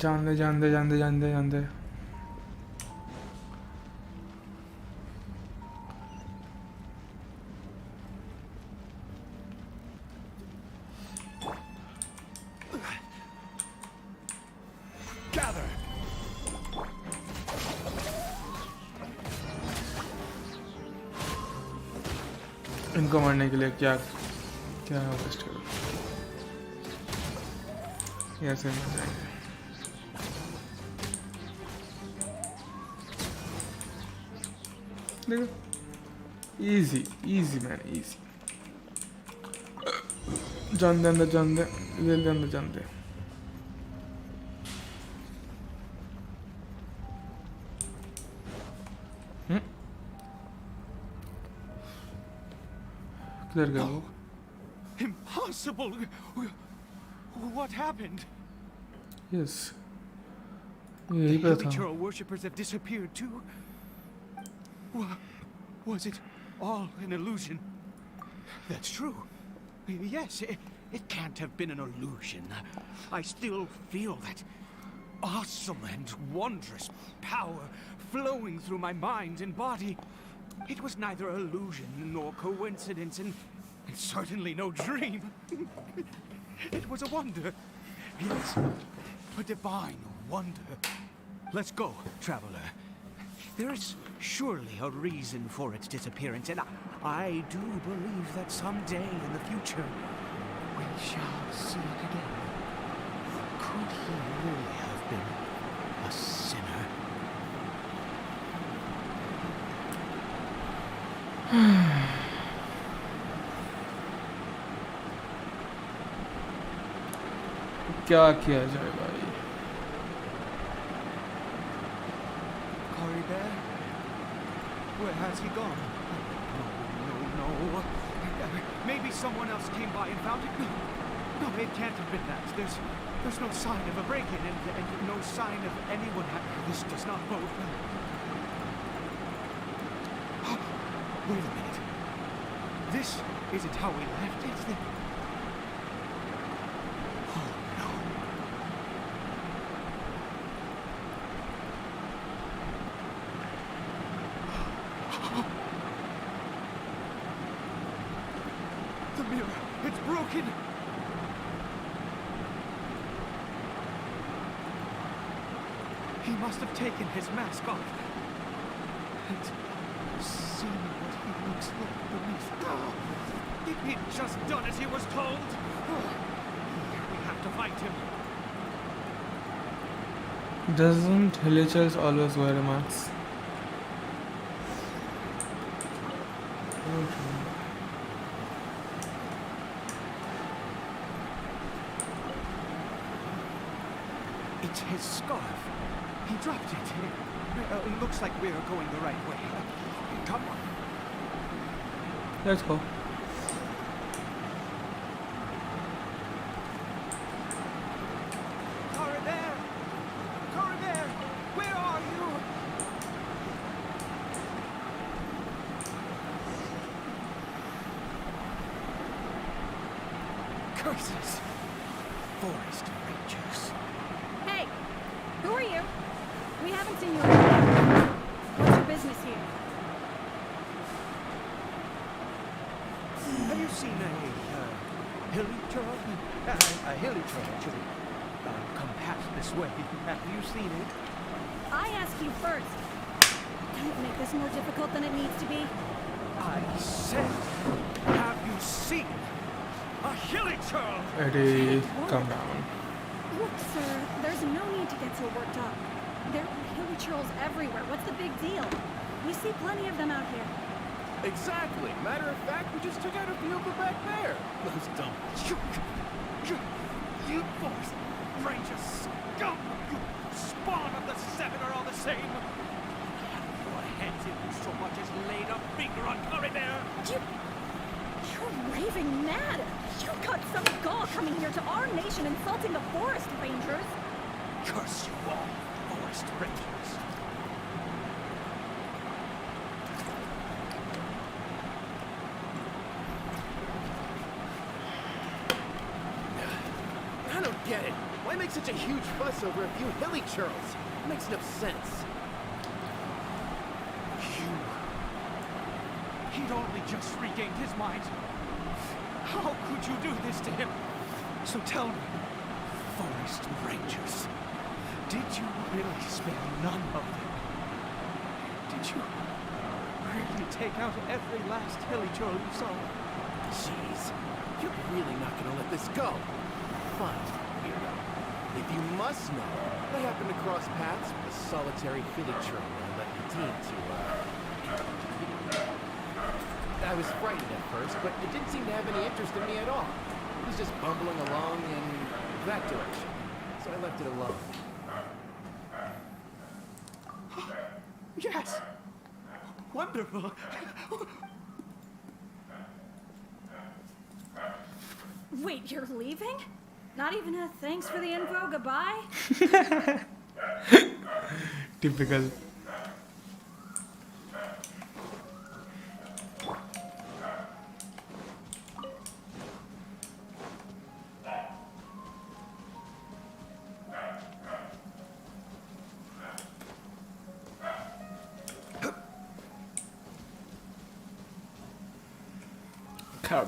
जान दे जान दे जान दे जान दे जान दे। Gather! इनको मारने के लिए क्या क्या वेस्ट करो। ऐसे मर जाएंगे। देखो इजी इजी मैन इजी। जान दे अंदर जान दे जल्दी अंदर जान दे। क्लियर कर वो। Impossible! What happened? यस यही पे था। Hero worshippers have disappeared too. Was it all an illusion? That's true. Yes, it can't have been an illusion. I still feel that awesome and wondrous power flowing through my mind and body. It was neither illusion nor coincidence, and certainly no dream. It was a wonder. Yes, a divine wonder. Let's go, traveler. There is surely a reason for its disappearance, and I do believe that someday in the future we shall see it again. Could he really have been a sinner? क्या किया जाए भाई। Cory Bear? Where has he gone? No. Maybe someone else came by and found it? No, it can't have been that. There's no sign of a break-in and no sign of anyone This does not bode well. Wait a minute. This isn't how we left it. Oh, no. The mirror, it's broken! He must have taken his mask off and seen what he looks like beneath. He'd just done as he was told! We have to fight him. Doesn't villagers always wear a mask? It's his scarf. He dropped it. It looks like we're going the right way. Come on. Let's go. Curses! Forest rangers. Hey, who are you? We haven't seen you in a while. What's your business here? Have you seen a hilly turtle? A hilly turtle, actually. Come past this way. Have you seen it? I ask you first. Don't make this more difficult than it needs to be. I said, have you seen a hilly turtle? Eddie, calm down. Look, sir, there's no need to get so worked up. There are hilly churls everywhere. What's the big deal? We see plenty of them out here. Exactly. Matter of fact, we just took out a few of them back there. Those dumb... You forest ranger scum! You spawn of the seven are all the same! I haven't your hands in you so much as laid a finger on Curry Bear! You're raving mad! You've got some gall coming here to our nation insulting the forest rangers! Curse you all, forest rangers! I don't get it. Why make such a huge fuss over a few hilly churls? It makes no sense. He'd only just regained his mind. How could you do this to him? So tell me, forest rangers, did you really spare none of them? Did you really take out every last hilly churl you saw? Jeez, you're really not gonna let this go. Fine, weirdo. If you must know, I happened to cross paths with a solitary hilly churl when I left the team to, I was frightened at first, but it didn't seem to have any interest in me at all. It was just bumbling along in that direction. So I left it alone. Yes! Wonderful! Wait, you're leaving? Not even a thanks for the info, goodbye? Typical.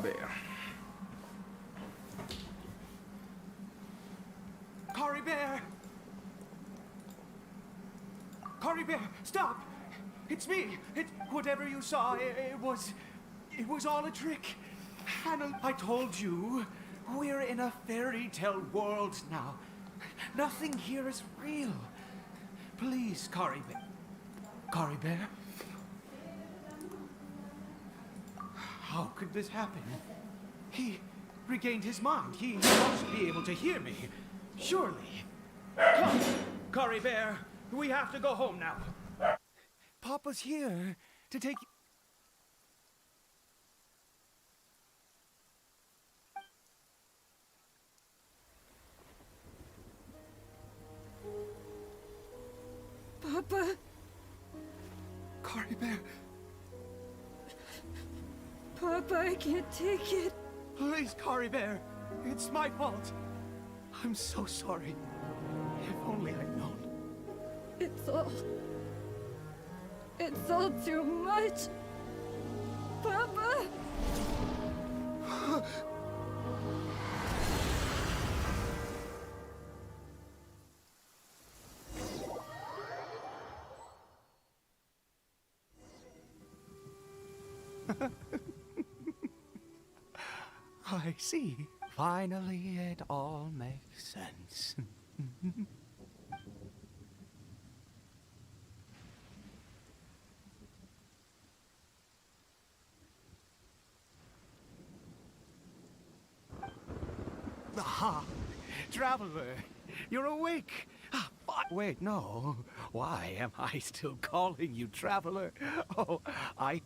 Bear. Curry Bear! Curry Bear, stop! It's me! Whatever you saw, it was all a trick. And I told you, we're in a fairy tale world now. Nothing here is real. Please, Curry Bear. Curry Bear? How could this happen? He regained his mind. He must be able to hear me. Surely. Come, Curry Bear. We have to go home now. Papa's here to take... Papa? Curry Bear, Papa, I can't take it. please, Curry Bear. It's my fault. I'm so sorry. If only I'd known. It's all too much. Papa? I see. Finally, it all makes sense. Aha! Traveler, you're awake. Wait, no. Why am I still calling you Traveler? Oh, I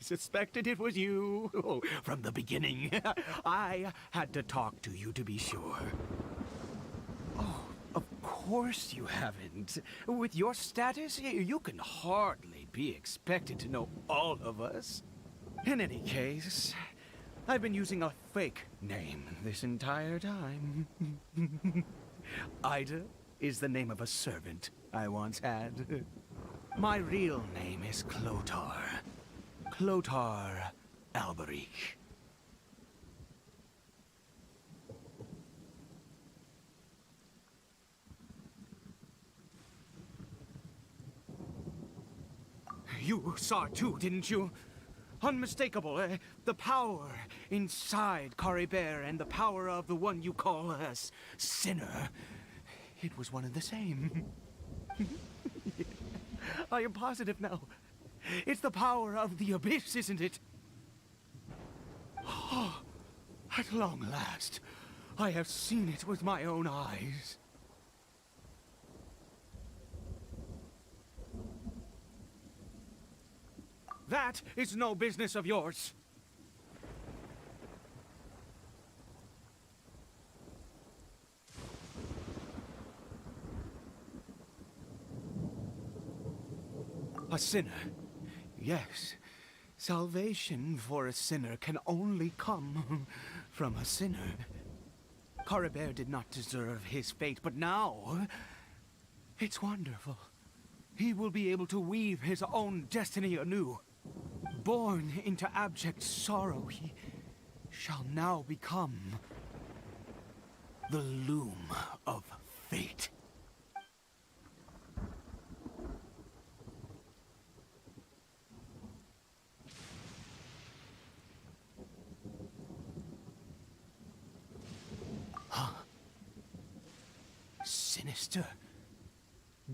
suspected it was you from the beginning. I had to talk to you to be sure. Oh, of course you haven't. With your status, you can hardly be expected to know all of us. In any case, I've been using a fake name this entire time. Ida is the name of a servant I once had. My real name is Clotar. Clotar Alberic. You saw it too, didn't you? Unmistakable, the power inside Caribert and the power of the one you call a sinner. It was one and the same. I am positive now. It's the power of the abyss, isn't it? Oh, at long last, I have seen it with my own eyes. That is no business of yours. A sinner. Yes. Salvation for a sinner can only come from a sinner. Caribert did not deserve his fate, but now it's wonderful. He will be able to weave his own destiny anew. Born into abject sorrow, he shall now become the loom of fate. Huh? Sinister.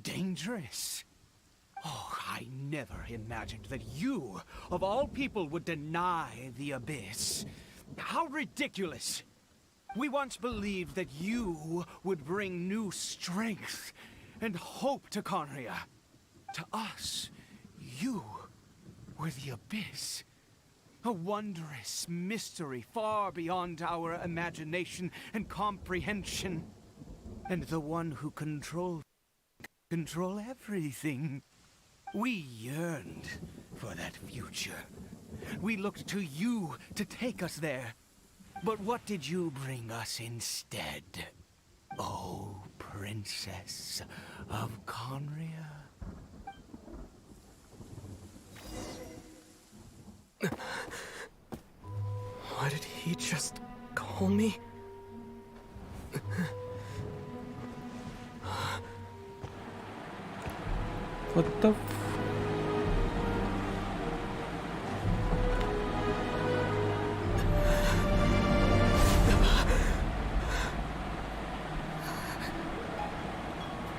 Dangerous. Oh, I never imagined that you, of all people, would deny the abyss. How ridiculous! We once believed that you would bring new strength and hope to Conria. To us, you were the abyss. A wondrous mystery far beyond our imagination and comprehension. And the one who control everything. We yearned for that future. We looked to you to take us there. But what did you bring us instead? Oh, Princess of Conria. Why did he just call me? What the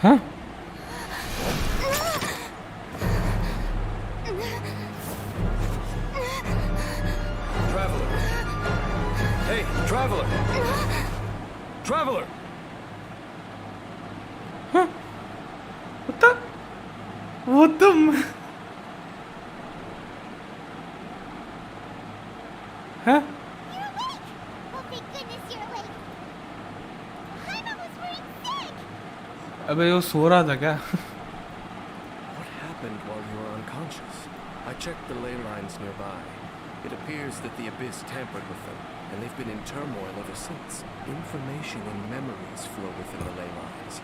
Huh? Traveler! Hey, Traveler! Traveler! Huh? What the? What the? Huh? You're awake! Oh, thank goodness you're awake. Jaime was worried sick! अबे वो सो रहा था क्या? What happened while you were unconscious? I checked the ley lines nearby. It appears that the Abyss tampered with them, and they've been in turmoil ever since. Information and memories flow within the ley lines.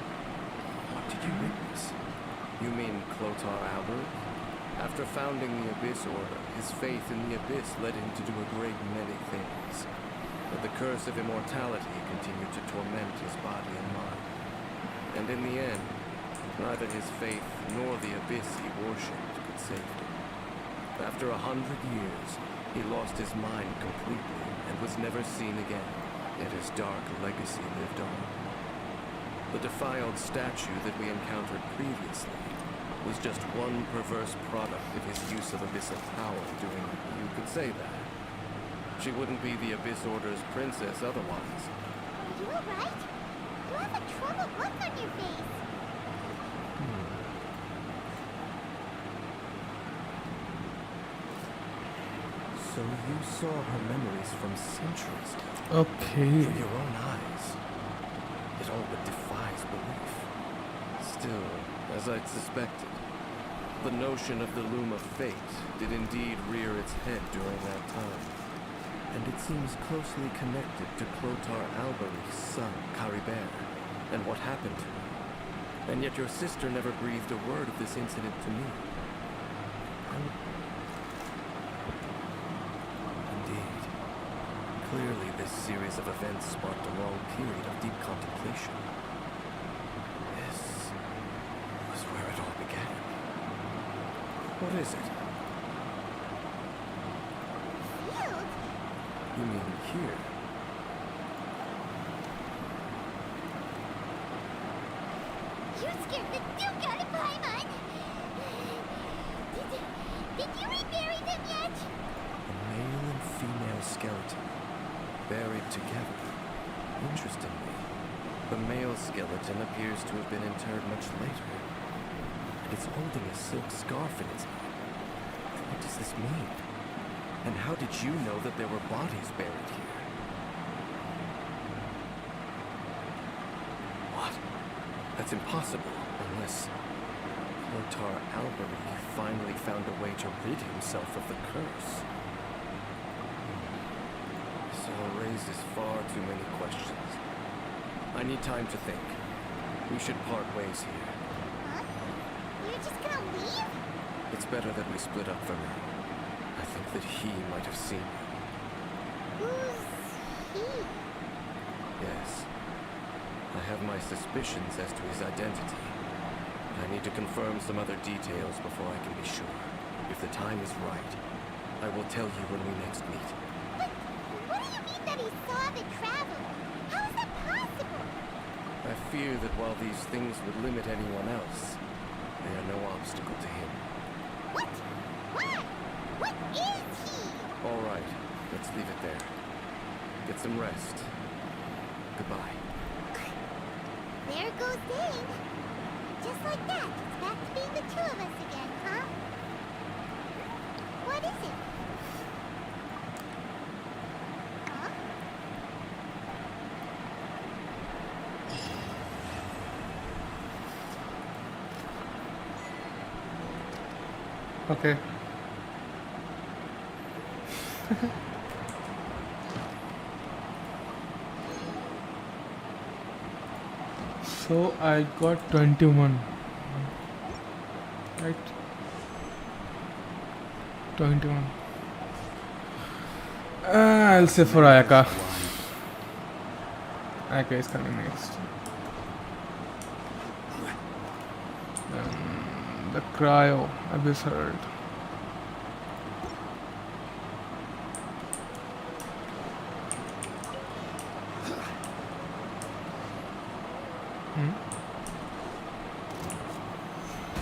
What did you witness? You mean Clotar Alberic? After founding the Abyss Order, his faith in the Abyss led him to do a great many things. But the curse of immortality continued to torment his body and mind. And in the end, neither his faith nor the Abyss he worshipped could save him. After 100 years, he lost his mind completely and was never seen again, yet his dark legacy lived on. The defiled statue that we encountered previously was just one perverse product of his use of abyssal power doing, you could say that. She wouldn't be the Abyss Order's princess otherwise. Are you alright? You have a troubled look on your face. So you saw her memories from centuries ago. Okay. Through your own eyes. It all but defies belief. Still, as I'd suspected, The notion of the loom of fate did indeed rear its head during that time. And it seems closely connected to Clotar Alberich's son, Caribert, and what happened to him. And yet your sister never breathed a word of this incident to me. Indeed. Clearly this series of events sparked a long period of deep contemplation. This was where it all began. What is it? Field? You mean here? You scared the duke out of Paimon! Did you rebury them yet? A male and female skeleton, buried together. Interestingly, the male skeleton appears to have been interred much later. And it's holding a silk scarf in its hand. What does this mean? And how did you know that there were bodies buried here? What? That's impossible, unless Clotar Alberich finally found a way to rid himself of the curse. This all raises far too many questions. I need time to think. We should part ways here. Huh? You're just gonna leave? It's better that we split up for now. I think that he might have seen you. Who's he? Yes. I have my suspicions as to his identity. I need to confirm some other details before I can be sure. If the time is right, I will tell you when we next meet. But what do you mean that he saw the traveler? How is that possible? I fear that while these things would limit anyone else, they are no obstacle to him. What? Why? What is he? All right, let's leave it there. Get some rest. Goodbye. There goes Dave. Just like that, it's back to being the two of us again, huh? What is it? Huh? Okay. So I got 21, right? 21. I'll say for Ayaka. Ayaka is coming next. The cryo abyss herald.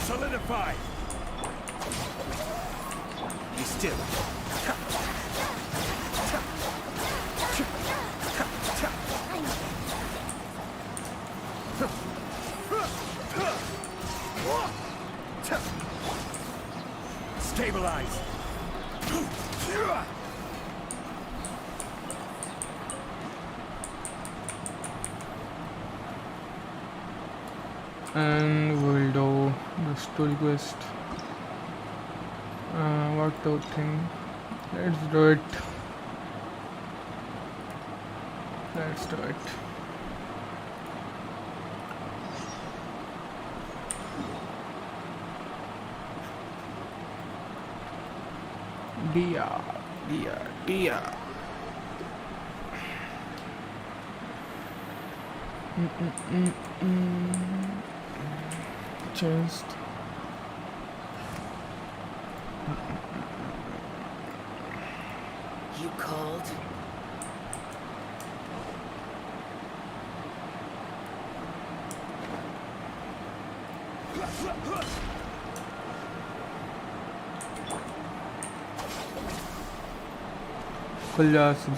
Solidify! Be still. Stabilize! And we'll do the story quest. What the thing? Let's do it. Let's do it. Dia. Chest. You called? खुल जा SIM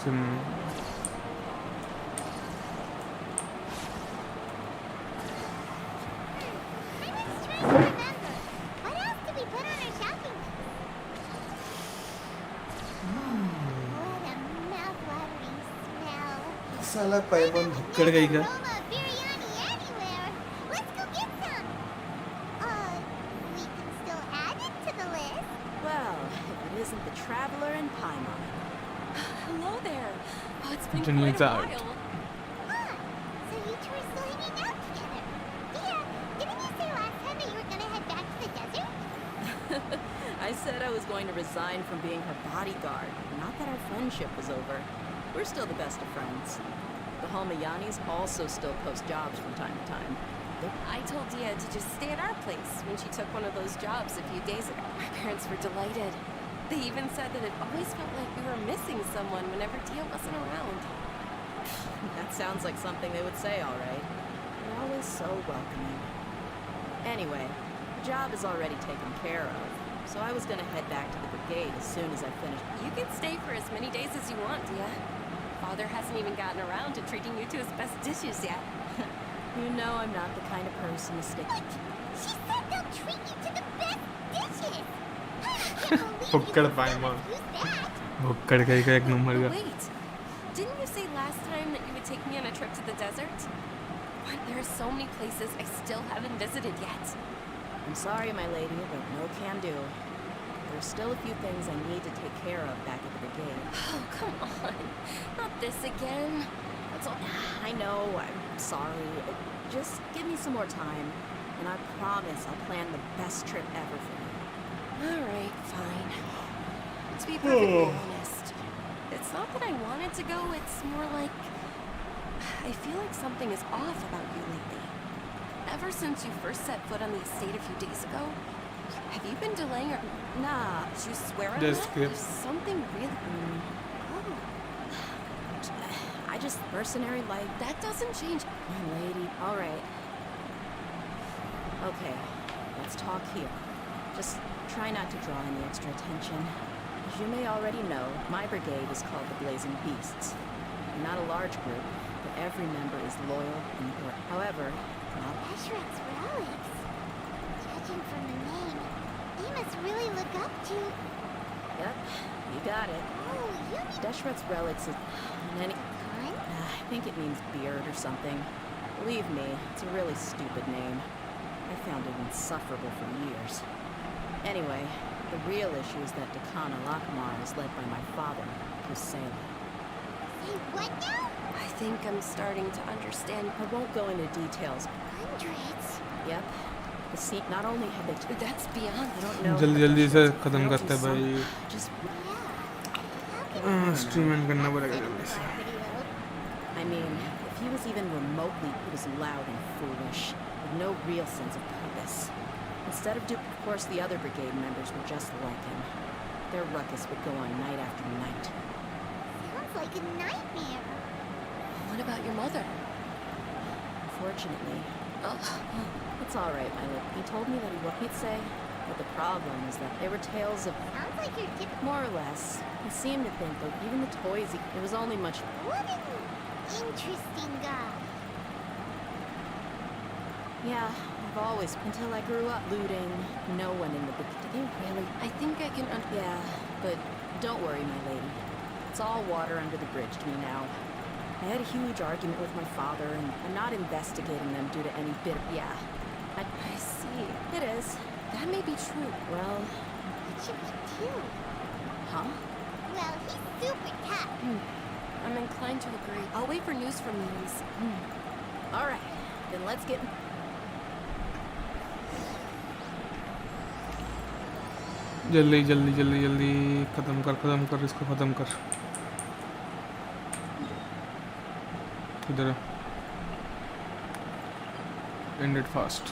साला पाइपन भुक्कड़ गई क्या Let's go get some. We can still add the Traveler and Paimon. Hello there. Oh, it's been Junior's quite a out. while. Ah, so you two are still hanging out together. Yeah, didn't you say last time that you were gonna head back to the desert? I said I was going to resign from being her bodyguard. Not that our friendship was over. We're still the best of friends. The Halmayanis also still post jobs from time to time. I told Dia to just stay at our place when she took one of those jobs a few days ago. My parents were delighted. They even said that it always felt like we were missing someone whenever Dia wasn't around. That sounds like something they would say, all right. They're always so welcoming. Anyway, the job is already taken care of, so I was gonna head back to the brigade as soon as I finished. You can stay for as many days as you want, Dia. Father hasn't even gotten around to treating you to his best dishes yet. You know I'm not the kind of person to stick. She said they'll treat you to the best dishes. I can't believe Bukkad you Paimon. refused that. भुक्कड़ का एक number But का wait, didn't you say last time that you would take me on a trip to the desert? But there are so many places I still haven't visited yet. I'm sorry, my lady, but no can do. There's still a few things I need to take care of back at the brigade. Oh, come on. Not this again. That's all. I know, I'm sorry. Just give me some more time, and I promise I'll plan the best trip ever for you. All right, fine. To be perfectly honest, it's not that I wanted to go, it's more like I feel like something is off about you lately. Ever since you first set foot on the estate a few days ago, have you been delaying or... Nah, Did you swear on Just that? skip. There's something really... Oh, I just mercenary like that doesn't change. my lady. All right. Okay, let's talk here. Just try not to draw any extra attention. As you may already know, my brigade is called the Blazing Beasts. We're not a large group, but every member is loyal and good. However, not Ashrek's relics. Judging from the name, he must really look up to... Yep, you got it. Oh, you mean... Deshret's relics is... in any... Khan? I think it means beard or something. Believe me, it's a really stupid name. I found it insufferable for years. Anyway, the real issue is that Dakana Lakmar is led by my father, Hussein. Say what now? I think I'm starting to understand. I won't go into details. Hundreds. Yep. The seat not only have they... That's beyond. I don't know... जल्दी जल्दी से खत्म करते हैं भाई Just... stream and करना पड़ेगा जल्दी से I mean, if he was even remotely, he was loud and foolish, with no real sense of purpose. Instead of of course, the other brigade members were just like him. Their ruckus would go on night after night. Sounds like a nightmare. What about your mother? Fortunately, Oh, it's all right, my lord. He told me that he what he'd say, but the problem is that they were tales of Sounds like you're typical. more or less. He seemed to think that even the toys, it was only much. What an interesting guy. Yeah, I've always until I grew up looting. No one in the brigade. Did they really? I think I can. Yeah, but don't worry, my lady. It's all water under the bridge to me now. I had a huge argument with my father, and I'm not investigating them due to any bit of... Yeah. I see. It is. That may be true. Well... It should be too. Huh? Well, he's super tough. I'm inclined to agree. I'll wait for news from these. All right. Then let's get... जल्दी जल्दी जल्दी जल्दी खत्म कर इसको खत्म कर इधर एंड इट फास्ट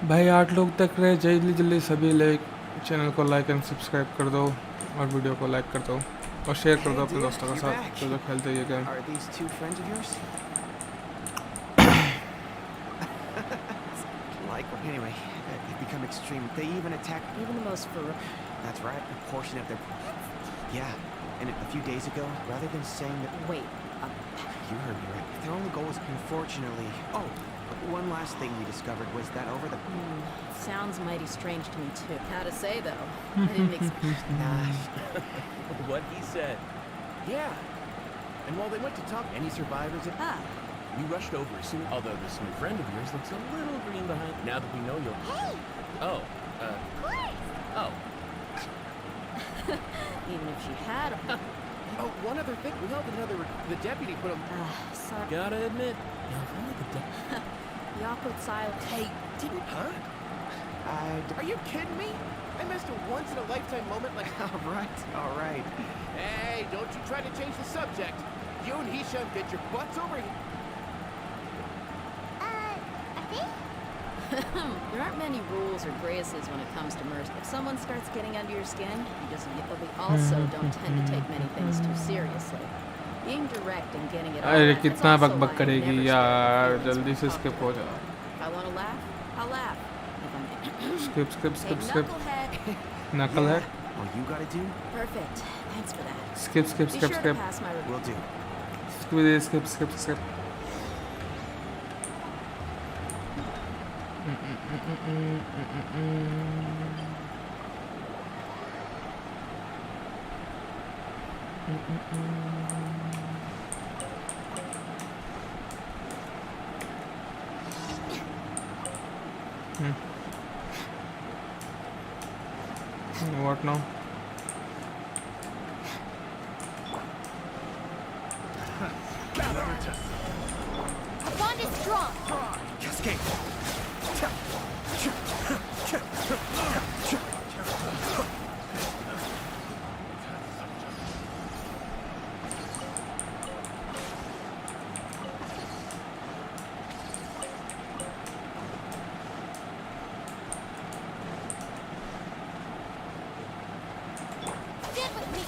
भाई 8 लोग तक रहे जल्दी जल्दी सभी लाइक चैनल को लाइक एंड सब्सक्राइब कर दो और वीडियो को लाइक कर दो और शेयर कर दो अपने दोस्तों के साथ जो खेलते ये game Are these two friends of yours? Like, anyway, they've become extreme. They even attack. Even the most That's right, a portion of their. Yeah, and a few days ago, rather than saying that. Wait. You heard me right. Their only goal was, unfortunately. Oh, one last thing we discovered was that over the. Sounds mighty strange to me too. How to say though? I didn't expect. What he said. Yeah. And while they went to talk, any survivors? We rushed over soon, although this new friend of yours looks a little green behind. Now that we know you're... Hey! Oh, Of course! Oh. Even if she had them. Oh, one other thing. We held the deputy put him... Sorry. Gotta admit, you're really the The awkward silence. Hey, didn't... Huh? Are you kidding me? I missed a once-in-a-lifetime moment like... All right. Hey, don't you try to change the subject. You and Hisham get your butts over here. Are they? There aren't many rules or graces when it comes to mercy. If someone starts getting under your skin, you just but we also don't tend to take many things too seriously. Being direct and getting it all अरे out, कितना that's also बकबक why I करेगी never यार, stare at जल्दी feelings से when skip talking हो to जा. them. If I want to laugh, I'll laugh. If I'm Skip, skip, Hey, skip, skip. knucklehead. Knucklehead. All you gotta do Perfect. Thanks for that. Skip, skip, Be skip, sure skip. to pass my will do. Skip, skip, skip. What now? Our bond is strong. Cascade. Stand with me.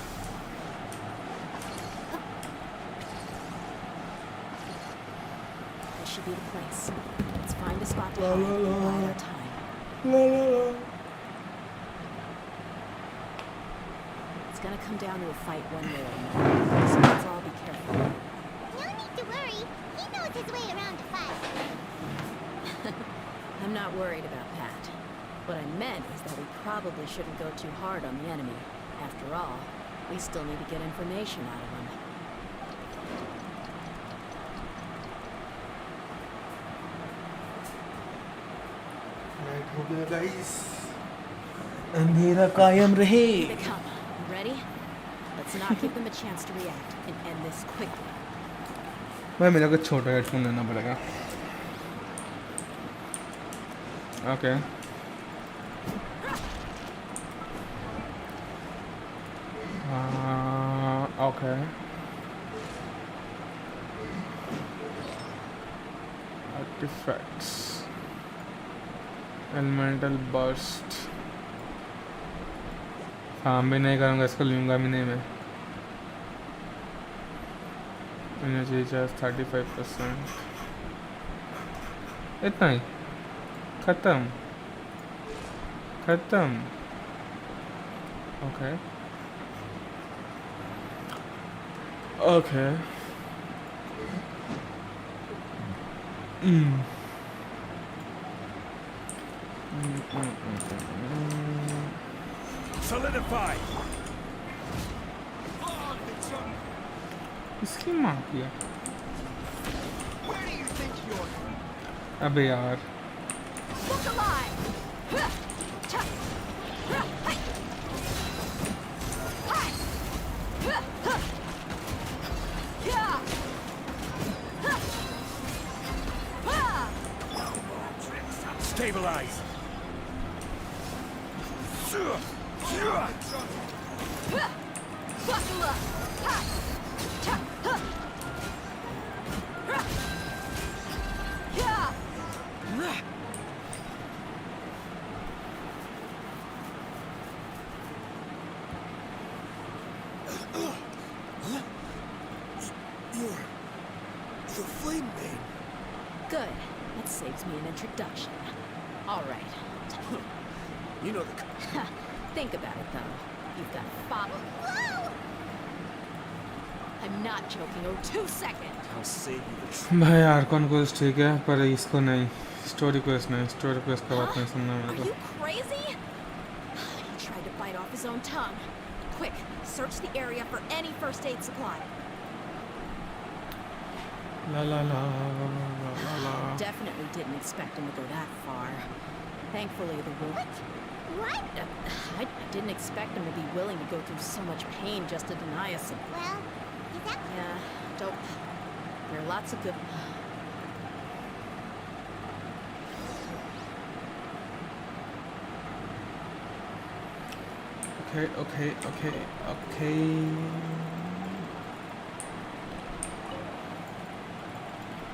This should be the place. Let's find a spot to hide and bide our time. It's gonna come down to a fight one way or another, so let's all be careful. No need to worry. He knows his way around a fight. I'm not worried about Pat. What I meant is that we probably shouldn't go too hard on the enemy. After all, we still need to get information out of him. हो गया guys, अंधेरा कायम रहे. Here they come. You ready? Let's not give them a chance to react and end this quickly. भाई मेरे को छोटा headphone लेना पड़ेगा. Okay. Okay. Artifacts. Elemental burst. काम भी नहीं करूँगा, इसको लूँगा भी नहीं मैं. Energy charge 35%. इतना ही. खत्म. Okay. Okay. Solidify. इसकी माँ किया. Where do you think you're? अबे यार. Look alive. Stabilize. Buckle up. You're Flame Bane. Good. That saves me an introduction. All right. You know the... Think about it, though. You've got follow. I'm not joking. Oh, 2 seconds. I'll save you the trouble. भाई यार कौन quest ठीक है पर इसको नहीं. Story quest नहीं. Story quest का बात नहीं सुनना Are मेरे you को. crazy? He tried to bite off his own tongue. Quick, search the area for any first aid supply. La la la la la la. Definitely didn't expect him to go that far. Thankfully, the will. What? I didn't expect him to be willing to go through so much pain just to deny us. Well, is that... Yeah, don't. There are lots of good. Okay.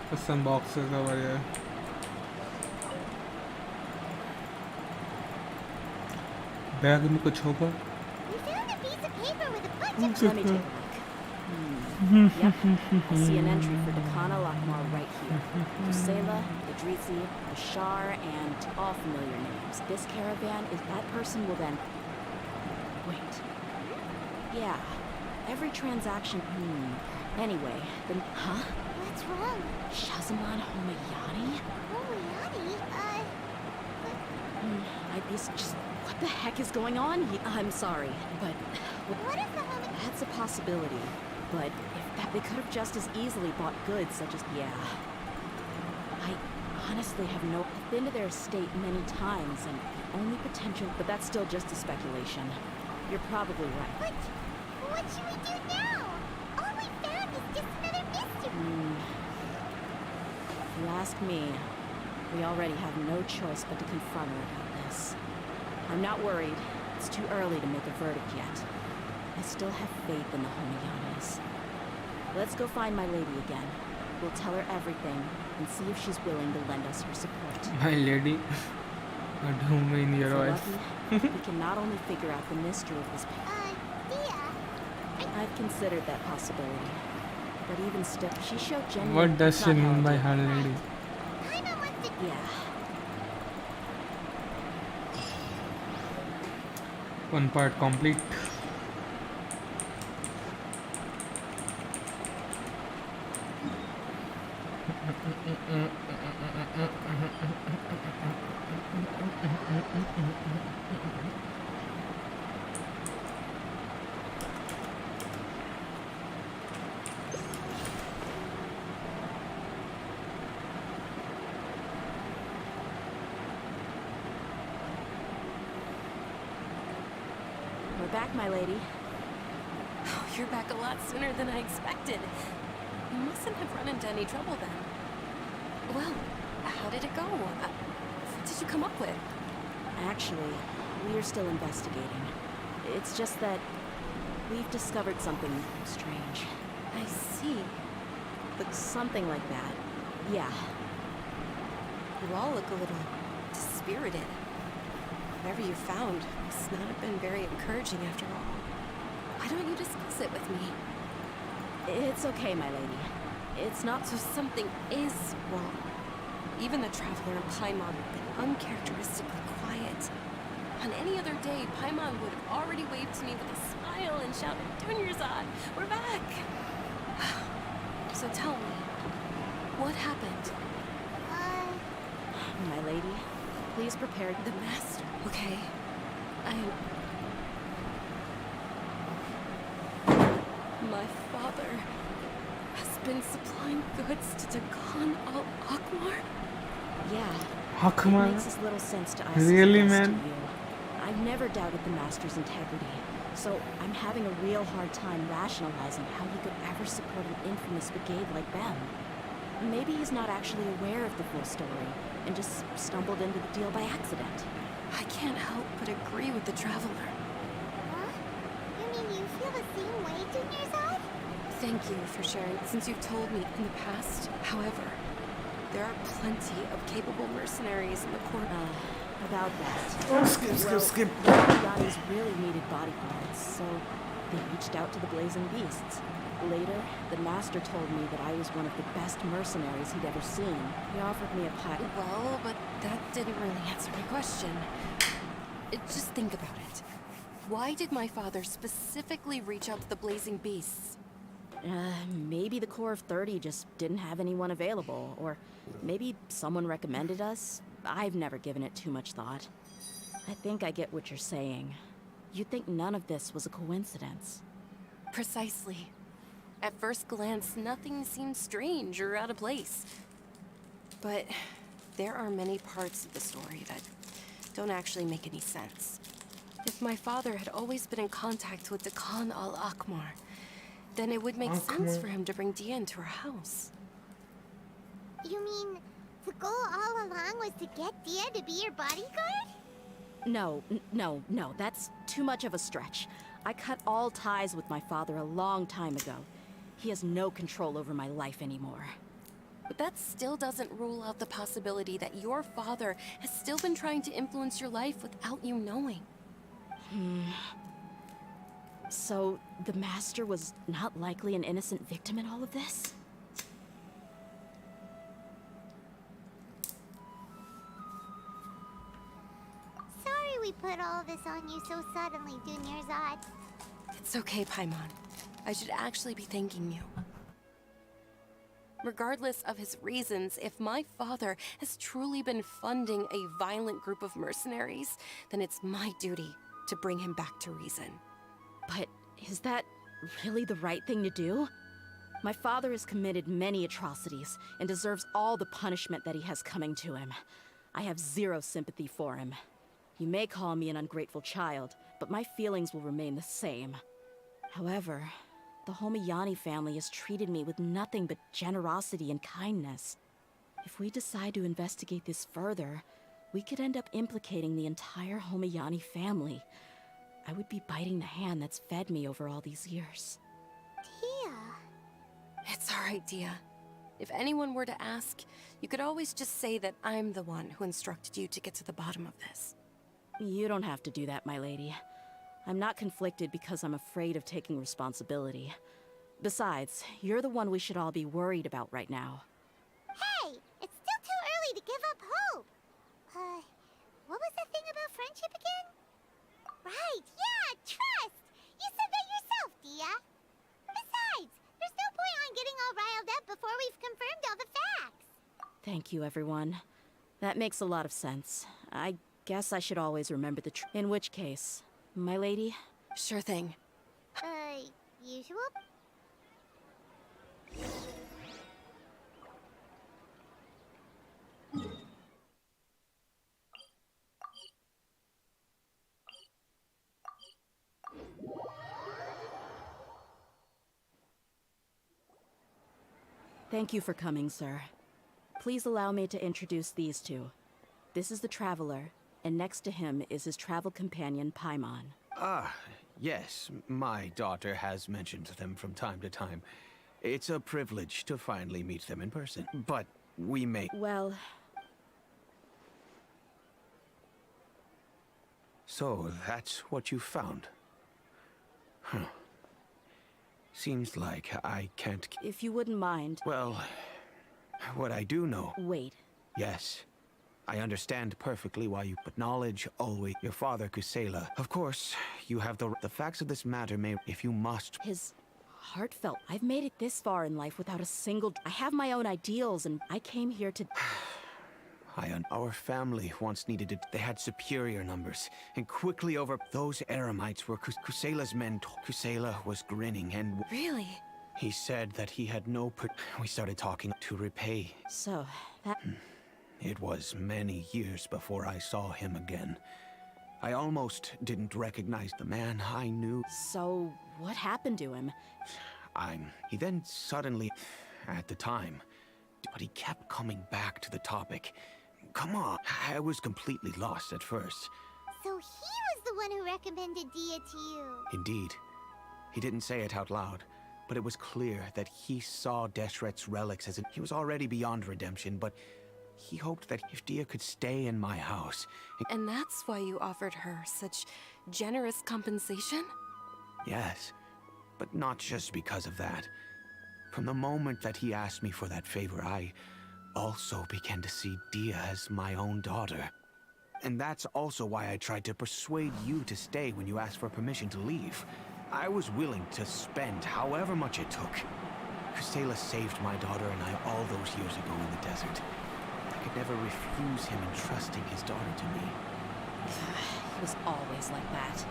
There's some boxes over here. Bag में कुछ होगा? We found a piece of paper with a bunch Let of... me take a look. Yep, I see an entry for Dakana Lakmar right here. Kusela, Idrisi, Bashar, and all familiar names. This caravan is that person will then... Wait. Yeah, every transaction... Anyway, then... Huh? What's wrong? Shazamon Homayani? Homayani? What the heck is going on? I'm sorry, but... What if the Homayani... That's a possibility. But if that, they could have just as easily bought goods such as... Yeah. I honestly have no... I've been to their estate many times, and the only potential... But that's still just a speculation. You're probably right. But what should we do now? All we found is just another mystery. If you ask me, we already have no choice but to confront her about this. I'm not worried. It's too early to make a verdict yet. I still have faith in the Homayanas. Let's go find my lady again. We'll tell her everything and see if she's willing to lend us her support. My lady. What do you mean your voice? We can not only figure out the mystery of this I've considered that possibility. But even still, she showed genuine... What does she mean by her lady? Yeah. One part complete. We're back, my lady. Oh, you're back a lot sooner than I expected. You mustn't have run into any trouble then. Well, how did it go? What did you come up with? Actually, we are still investigating. It's just that we've discovered something strange. I see. Looks something like that. Yeah. You all look a little dispirited. Whatever you found must not have been very encouraging after all. Why don't you discuss it with me? It's okay, my lady. It's not so something is wrong. Even the traveler in Paimon had been uncharacteristically quiet. On any other day, Paimon would have already waved to me with a smile and shouted, "Dunyerzad, we're back!" So tell me, what happened? My lady, please prepare the master. Okay, My father has been supplying goods to Dagan al-Akmar? Yeah. Akmar? It makes as little sense to us Really, as it does man? to you. I've never doubted the Master's integrity, so I'm having a real hard time rationalizing how he could ever support an infamous brigade like them. Maybe he's not actually aware of the full story, and just stumbled into the deal by accident. I can't help but agree with the traveler. Huh? You mean you feel the same way, Dunyerzad? Thank you for sharing, since you've told me in the past. However, there are plenty of capable mercenaries in the court. About that. Skip. The Yannis really needed bodyguards, so they reached out to the Blazing Beasts. Later, the Master told me that I was one of the best mercenaries he'd ever seen. He offered me a pie. Well, but that didn't really answer my question. Just think about it. Why did my father specifically reach out to the Blazing Beasts? Maybe the Corps of 30 just didn't have anyone available, or maybe someone recommended us. I've never given it too much thought. I think I get what you're saying. You'd think none of this was a coincidence. Precisely. At first glance, nothing seems strange or out of place. But there are many parts of the story that don't actually make any sense. If my father had always been in contact with the Khan al-Akmar, then it would make sense for him to bring Dia into our house. You mean the goal all along was to get Dia to be your bodyguard? No, no, that's too much of a stretch. I cut all ties with my father a long time ago. He has no control over my life anymore. But that still doesn't rule out the possibility that your father has still been trying to influence your life without you knowing. So, the Master was not likely an innocent victim in all of this? Sorry we put all this on you so suddenly, Dunyarzad. It's okay, Paimon. I should actually be thanking you. Regardless of his reasons, if my father has truly been funding a violent group of mercenaries, then it's my duty to bring him back to reason. But is that really the right thing to do? My father has committed many atrocities and deserves all the punishment that he has coming to him. I have zero sympathy for him. You may call me an ungrateful child, but my feelings will remain the same. However, the Homayani family has treated me with nothing but generosity and kindness. If we decide to investigate this further, we could end up implicating the entire Homayani family. I would be biting the hand that's fed me over all these years. Dia. It's all right, Dia. If anyone were to ask, you could always just say that I'm the one who instructed you to get to the bottom of this. You don't have to do that, my lady. I'm not conflicted because I'm afraid of taking responsibility. Besides, you're the one we should all be worried about right now. Hey, it's still too early to give up hope. What was the thing about friendship again? Right, yeah, trust! You said that yourself, Dia. Besides, there's no point on getting all riled up before we've confirmed all the facts. Thank you, everyone. That makes a lot of sense. I guess I should always remember the truth. In which case, my lady? Sure thing. Usual? Thank you for coming, sir. Please allow me to introduce these two. This is the Traveler, and next to him is his travel companion, Paimon. Ah, yes. My daughter has mentioned them from time to time. It's a privilege to finally meet them in person, but we may... Well... So, that's what you found? Huh. Seems like I can't... If you wouldn't mind... Well, what I do know... Wait. Yes. I understand perfectly why you... But knowledge always... Your father, Kusela. Of course, you have the facts of this matter may... If you must... His... heartfelt. I've made it this far in life without a single... I have my own ideals, and I came here to... Our family once needed it. They had superior numbers, and quickly over... Those Eremites were Kusela's men. Kusela was grinning, and... Really? He said that he had no... We started talking to repay. So, that... It was many years before I saw him again. I almost didn't recognize the man I knew. So, what happened to him? He then suddenly... At the time... But he kept coming back to the topic. Come on, I was completely lost at first. So he was the one who recommended Dia to you. Indeed. He didn't say it out loud, but it was clear that he saw Deshret's relics as he was already beyond redemption, but he hoped that if Dia could stay in my house... And that's why you offered her such generous compensation? Yes, but not just because of that. From the moment that he asked me for that favor, I also began to see Dia as my own daughter. And that's also why I tried to persuade you to stay when you asked for permission to leave. I was willing to spend however much it took. Kusela saved my daughter and I all those years ago in the desert. I could never refuse him entrusting his daughter to me. He was always like that.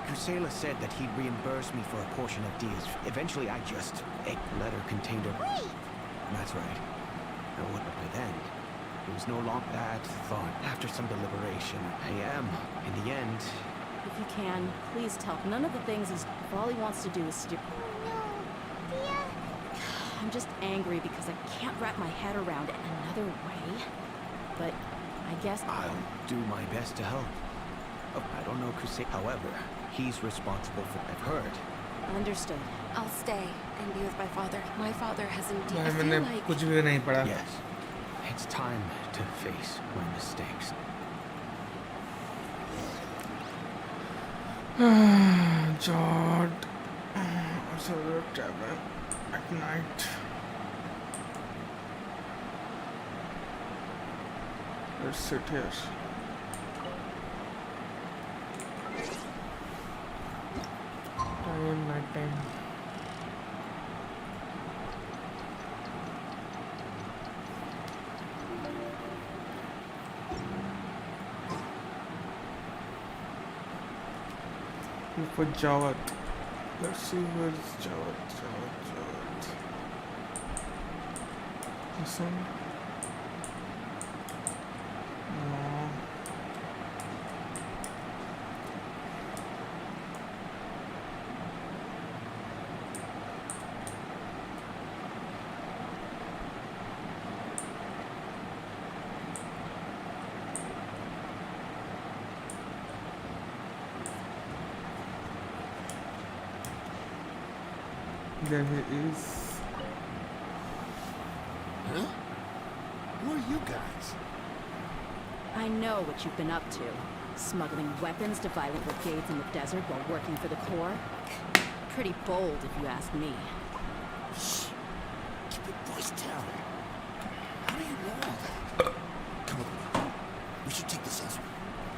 Kusela said that he'd reimburse me for a portion of Dia's. Eventually, I just... A letter contained a... Wait! That's right. I wouldn't by then. It was no longer that thought. After some deliberation, I am, in the end, If you can, please tell. None of the things is. All he wants to do is steer. Oh no, Tia. I'm just angry because I can't wrap my head around it another way. But I guess I'll do my best to help. Oh, I don't know Crusade. However, he's responsible for what I've heard. Understood. I'll stay and be with my father. My father has indeed. I भाई feel मैंने like कुछ भी नहीं पढ़ा. Yes, it's time to face my mistakes. Jod. Also the tavern at night. Let's sit here. Night time. Look for Jawad. Let's see where's Jawad. This one? No. There he is. Huh? Who are you guys? I know what you've been up to. Smuggling weapons to violent brigades in the desert while working for the Corps. Pretty bold, if you ask me. Shh. Keep your voice down. How do you know all that? Come with me. We should take this elsewhere.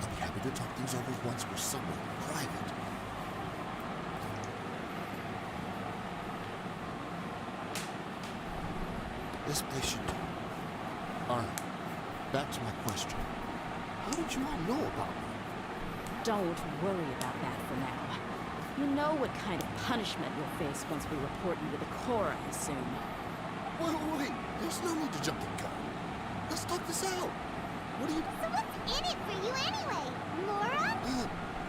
I'll be happy to talk things over once we're somewhere private. This place should do. Alright, back to my question. How did you all know about me? Don't worry about that for now. You know what kind of punishment you'll face once we report you to the Corps, I assume. Wait. There's no need to jump the gun. Let's talk this out. What do you... So what's in it for you anyway, Laura?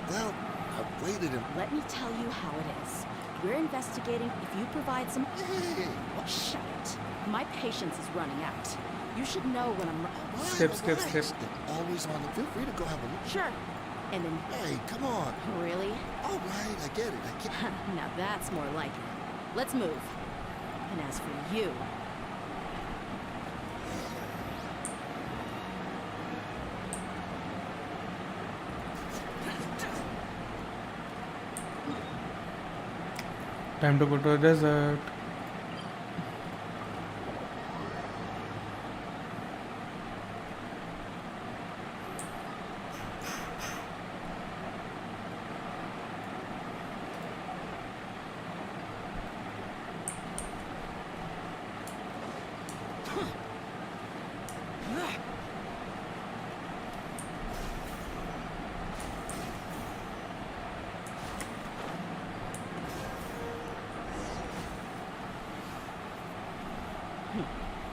Well, I've waited and... Let me tell you how it is. We're investigating if you provide some... Hey, what? Shut it. My patience is running out. You should know when I'm... Skip. Always on. Feel free to go have a look. Sure. And then... Hey, come on. Really? All right, I get it. Now that's more like it. Let's move. And as for you... Time to go to the desert.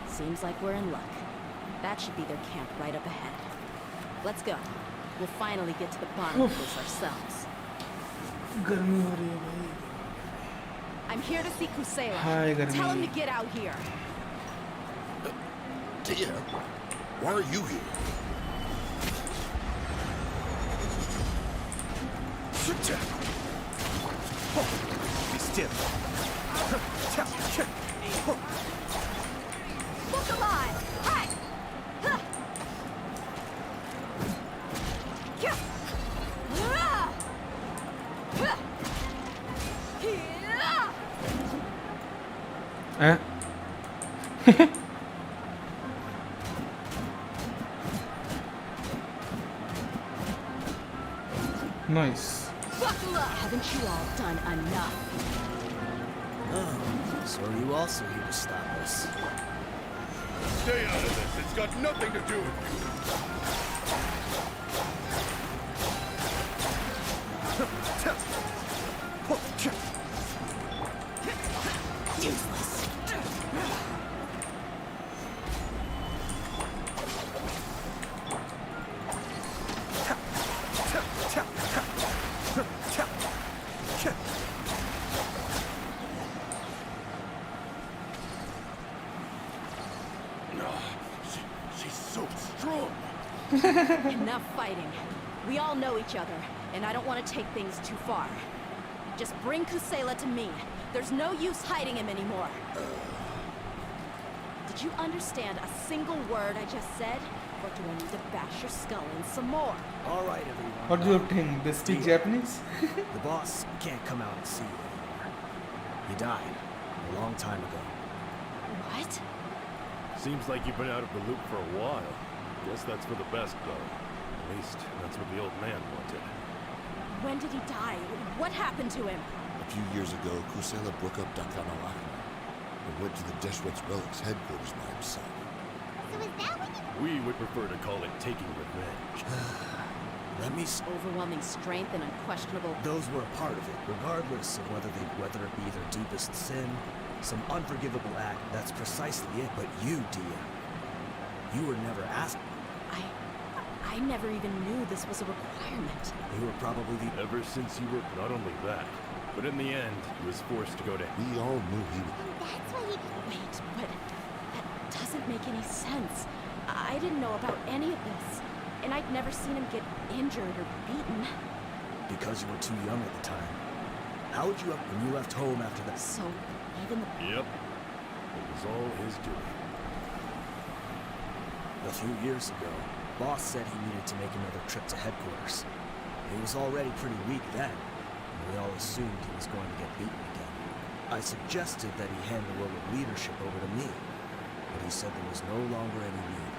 Seems like we're in luck. That should be their camp right up ahead. Let's go. We'll finally get to the bottom of this ourselves. गर्मी हो रही है भाई. I'm here to see Kusela. Hi, गर्मी. Tell him to get out here. Tia, why are you here? Sit down. Be still. Look alive! Hi! Nice. Buckle up! Haven't you all done enough? Oh, so are you also here to stop us? Stay out of this. It's got nothing to do with you. Useless. Enough fighting. We all know each other, and I don't want to take things too far. Just bring Kusela to me. There's no use hiding him anymore. Did you understand a single word I just said? Or do I need to bash your skull in some more? All right, everyone. What do you think? They speak Japanese? The boss can't come out and see you anymore. He died a long time ago. What? Seems like you've been out of the loop for a while. Guess that's for the best, though. At least, that's what the old man wanted. When did he die? What happened to him? A few years ago, Kusela broke up Dakan al-Ahmar and went to the Deshret's Relics headquarters by himself. So is that when you... We would prefer to call it taking revenge. Let me Overwhelming strength and unquestionable... Those were a part of it, regardless of whether it be their deepest sin, some unforgivable act. That's precisely it. But you, Dia, you were never asked. I never even knew this was a requirement. You were probably the... Ever since you were... Not only that, but in the end, he was forced to go to... We all knew he would... And that's why he... Wait, but that doesn't make any sense. I didn't know about any of this. And I'd never seen him get injured or beaten. Because you were too young at the time. How would you have when you left home after that? So, even the... Yep. It was all his doing. A few years ago, Boss said he needed to make another trip to headquarters. He was already pretty weak then, and we all assumed he was going to get beaten again. I suggested that he hand the role of leadership over to me, but he said there was no longer any need,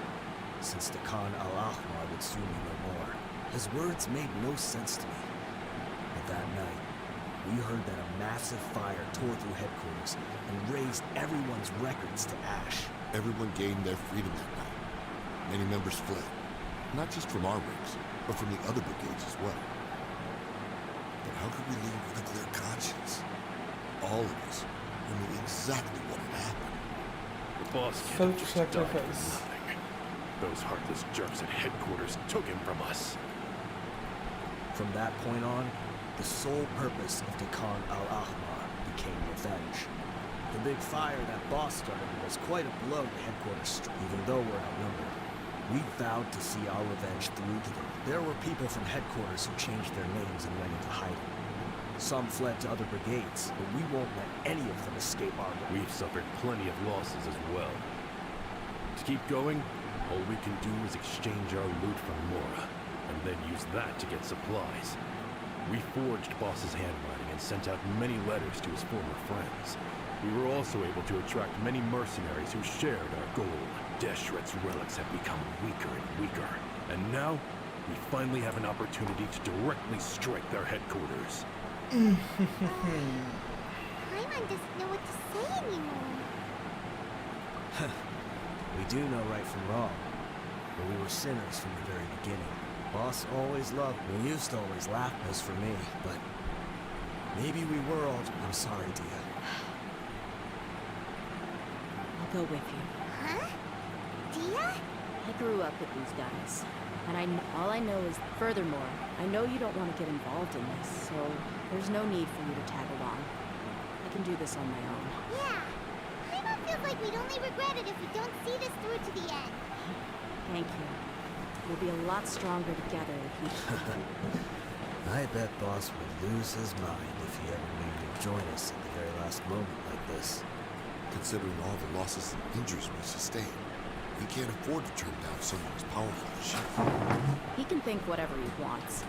since the Khan al-Ahmar would soon be no more. His words made no sense to me. But that night, we heard that a massive fire tore through headquarters and razed everyone's records to ash. Everyone gained their freedom that night. Many members fled. Not just from our ranks, but from the other brigades as well. But how could we leave with a clear conscience? All of us knew exactly what had happened. The boss can't just die for Self-sacrifice. nothing. Those heartless jerks at headquarters took him from us. From that point on, the sole purpose of Dakan al-Ahmar became revenge. The big fire that Boss started was quite a blow to headquarters, even though we're outnumbered. We vowed to see our revenge through to them. There were people from headquarters who changed their names and went into hiding. Some fled to other brigades, but we won't let any of them escape our wrath. We've suffered plenty of losses as well. To keep going, all we can do is exchange our loot from Mora, and then use that to get supplies. We forged Boss's handwriting and sent out many letters to his former friends. We were also able to attract many mercenaries who shared our goal. Deshret's relics have become weaker and weaker, and now we finally have an opportunity to directly strike their headquarters. Paimon doesn't know what to say anymore. We do know right from wrong, but we were sinners from the very beginning. Boss always loved me. Used to always laugh as for me, but maybe we were all... I'm sorry, Dia. I'll go with you. Huh? Dia? I grew up with these guys, and all I know is, furthermore, I know you don't want to get involved in this, so there's no need for you to tag along. I can do this on my own. Yeah. Paimon feels like we'd only regret it if we don't see this through to the end. Thank you. We'll be a lot stronger together if you... I bet Boss would lose his mind if he ever needed to join us at the very last moment like this. Considering all the losses and injuries we sustained, we can't afford to turn down someone as powerful as she. He can think whatever he wants.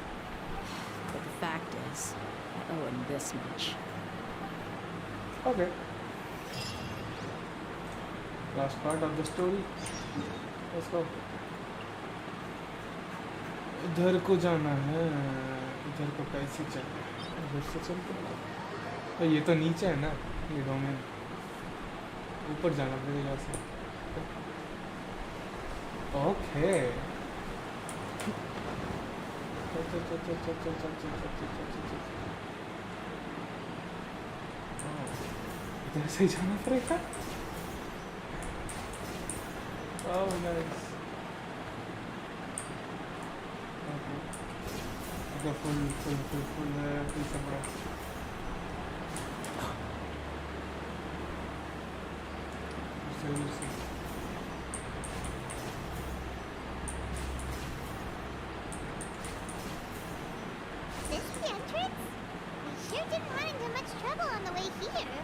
But the fact is, I owe him this much. Okay. Last part of the story. Let's go. इधर को जाना है. इधर को कैसे चलना है? इधर से चलते हैं. तो ये तो नीचे है ना ये डोमेन. ऊपर जाना पड़ेगा यहाँ से. ओके. चल. इधर से ही जाना पड़ेगा. Oh, nice. Okay. I got full camera. entrance? We sure didn't run into much trouble on the way here.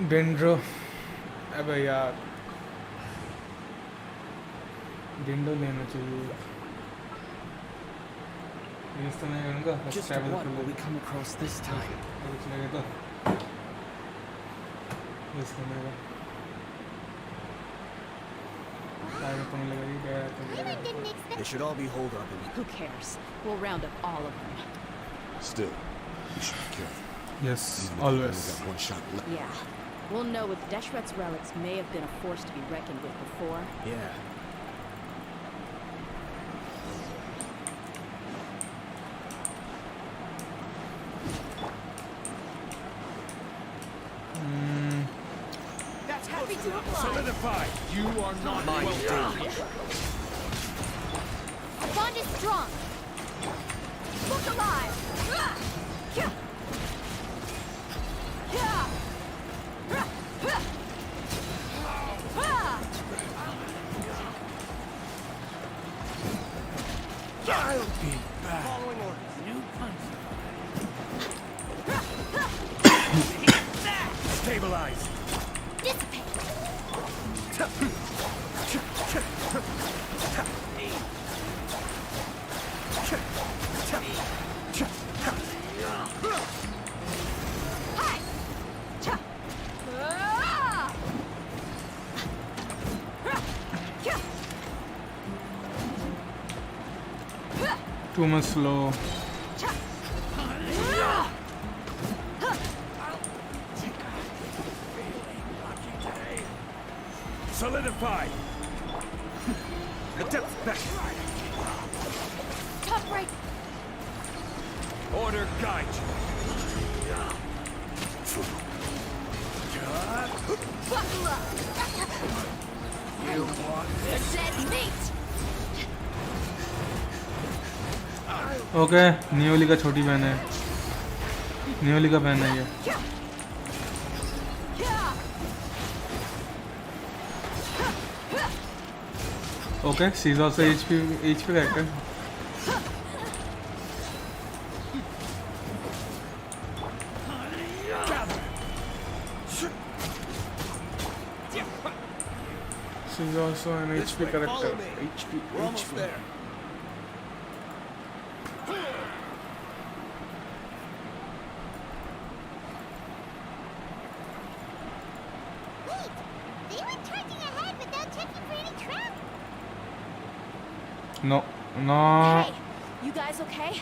डिंड्रो अबे यार डिंडो लेना चाहिए इस समय उनका Just what will we come across this time? कुछ लगे तो इस समय का आगे तो नहीं लगेगी क्या They should all be holed up. Who cares? We'll round up all of them. Still, you should be careful. Yes, Even if you always. only got one shot left. Yeah. We'll know if Deshret's relics may have been a force to be reckoned with before. Yeah. That's happy to oblige. Solidify. You are not welcome here. Our bond is strong. Look alive! I'll be back. Following orders. New punch. Stabilize. Dissipate. Hi! Cha! Ah! Too much slow. Solidify. Adept back. Tough break! Order guide Buckle up! you. You want It's dead meat! Okay newly का छोटी बहन है newly का बहन है ये okay she is also HP character she is also an HP character HP Wait, they were charging ahead without checking for any trap. No, no. Hey, you guys okay?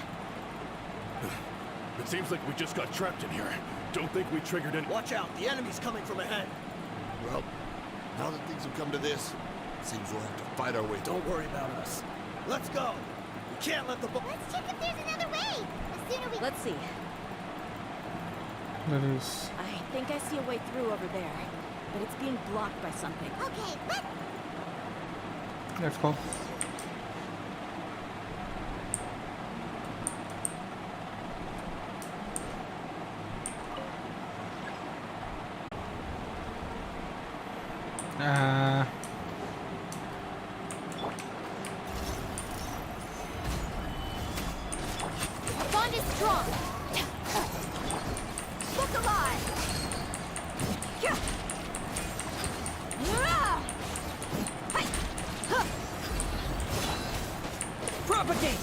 It seems like we just got trapped in here. Don't think we triggered any. Watch out, the enemy's coming from ahead. Well, now that things have come to this, it seems we'll have to fight our way. Don't worry about us. Let's go. We can't let the Let's check if there's another way. The sooner we Let's see. There is. I think I see a way through over there, but it's being blocked by something. Okay, Let's go. our bond is strong. Look alive! propagate.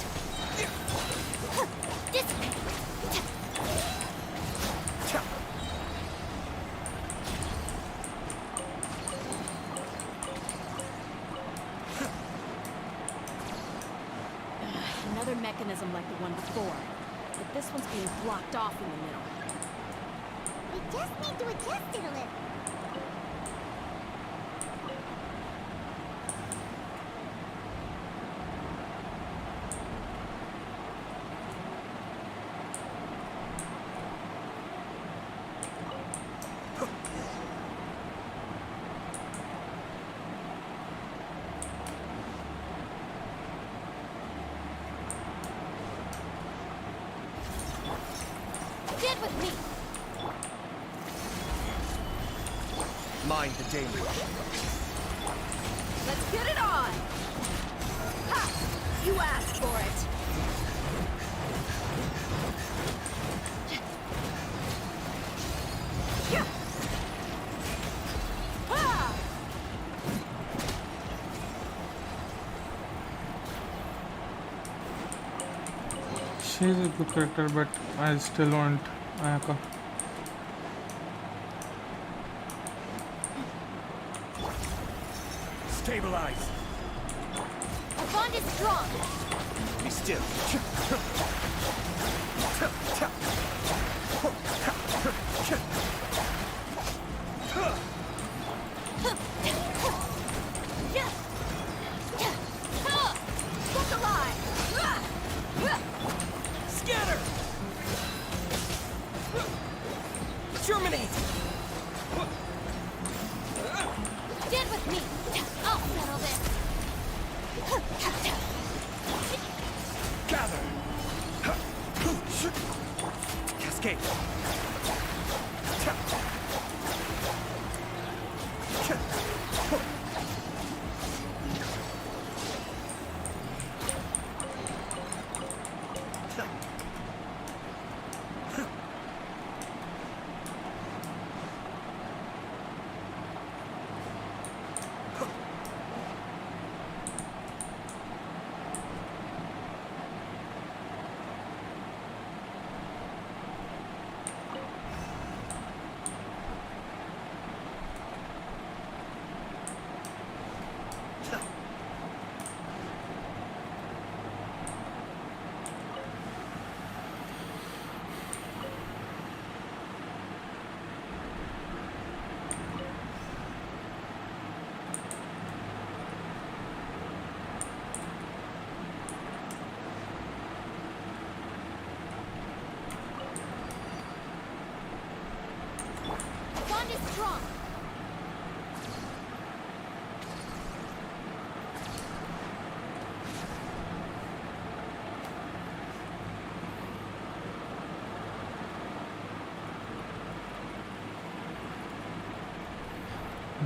Dissipate. Another mechanism like the one before, but this one's being blocked off in the middle. We just need to adjust it a little. Stand with me! mind the deluge. Let's get it on! Ha! You asked for it! she's a good character, but I still want Ayaka. Stabilize. Our bond is strong. Be still. Look alive. Scatter! Terminate! Stand with me. I'll settle this. Gather. Cascade. Bond is strong.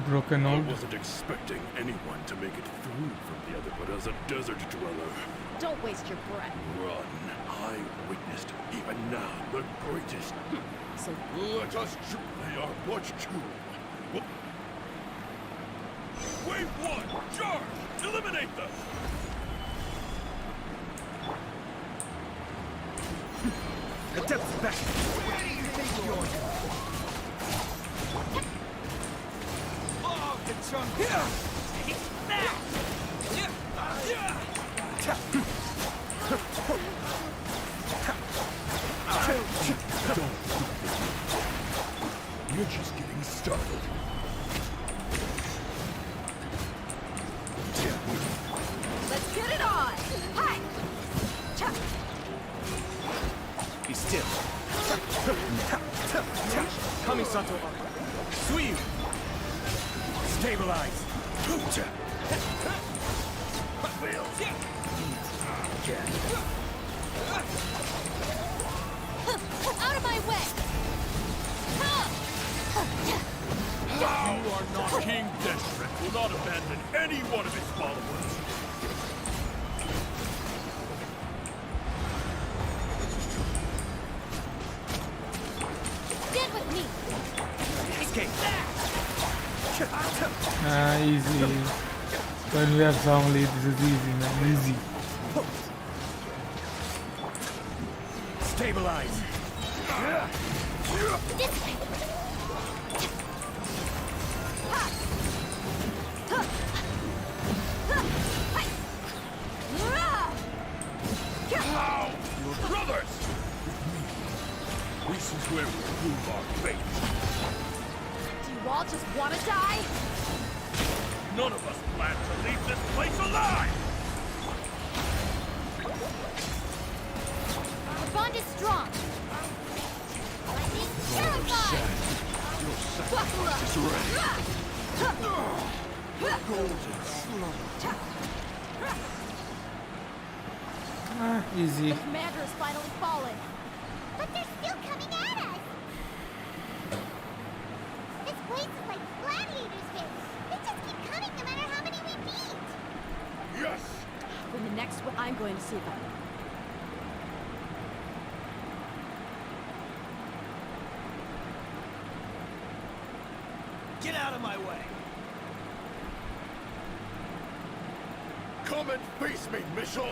Broken I out. wasn't expecting anyone to make it through from the other, but as a desert dweller, Don't waste your breath. run. I witnessed, even now, the greatest. So Let us they are much too. Wave 1, charge! Eliminate them! The depth's back. Where do you think you're going? Oh, the chunk. Take that! You're just getting started. Let's get it on. Hi. Be still. Kamisato. Sweep. Stabilize. Out of my way. You are not King Deathstrike will not abandon any one of his followers. Stand with me. Escape. Easy. When we are family, this is easy, man. Easy. Stabilize. This way. How? Your brothers! This is where we prove our fate. Do you all just want to die? None of us plan to leave this place alive! The bond is strong. Lightning terrified. Buckle up. Easy. The commander has finally fallen. But they're still coming at us. This place is like gladiators' pit. They just keep coming no matter how many we beat. Yes! for the next one, I'm going to see them. Get out of my way! Come and face me, Mitchell!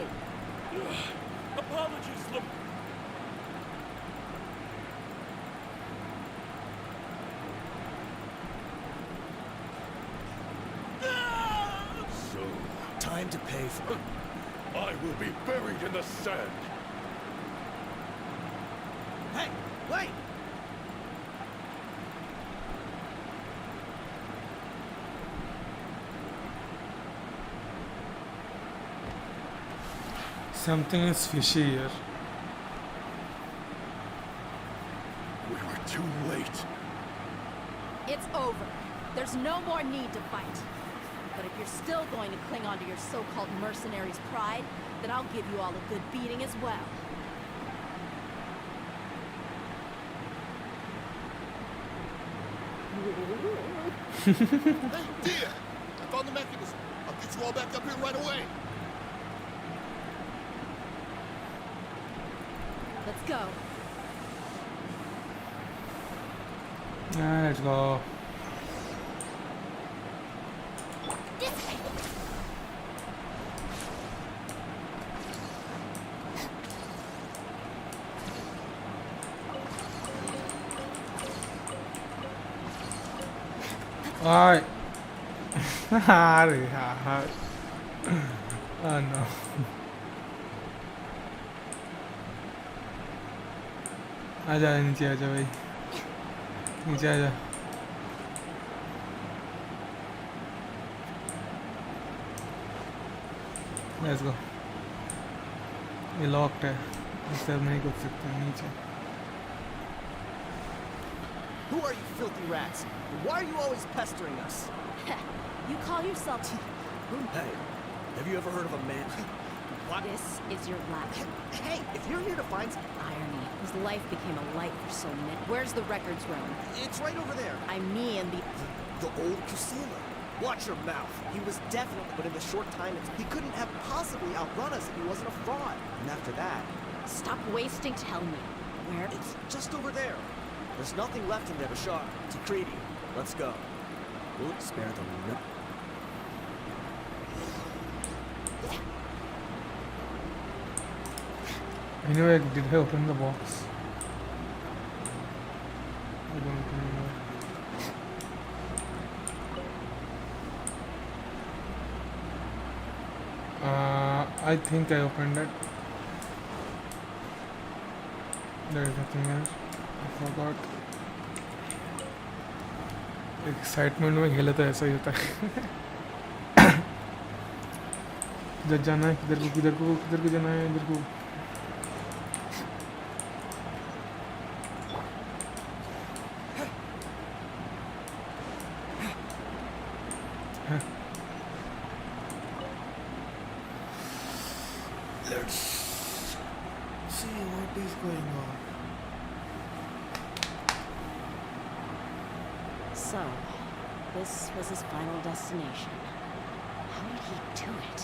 Apologies, time to pay for... I will be buried in the sand. Hey, wait! Something is fishy here. We were too late. It's over. There's no more need to fight. But if you're still going to cling on to your so-called mercenary's pride, then I'll give you all a good beating as well. Hey, dear! I found the mechanism. I'll get you all back up here right away. Let's go. Let's go. Alright. Oh no. आजा नीचे आजा भाई नीचे आजा let's go ये locked है इससे अब नहीं कूद सकते नीचे Who are you filthy rats? Why are you always pestering us? You call yourself... Hey, have you ever heard of a man... What? This is your last. Hey, if you're here to find some... Irony. His life became a light for so many. Where's the records room? It's right over there. I mean The old casino. Watch your mouth. He was definitely, but in the short time, he couldn't have possibly outrun us if he wasn't a fraud. And after that... Stop wasting, tell me. Where? It's just over there. There's nothing left in there to show. Takriti, let's go. We'll spare them. Anyway, did I open the box? I don't remember. I think I opened it. There is nothing else. I forgot. Excitement में खेले तो ऐसा ही होता है जब जाना है किधर को जाना है इधर को Let's see what is going on. So, this was his final destination. How did he do it?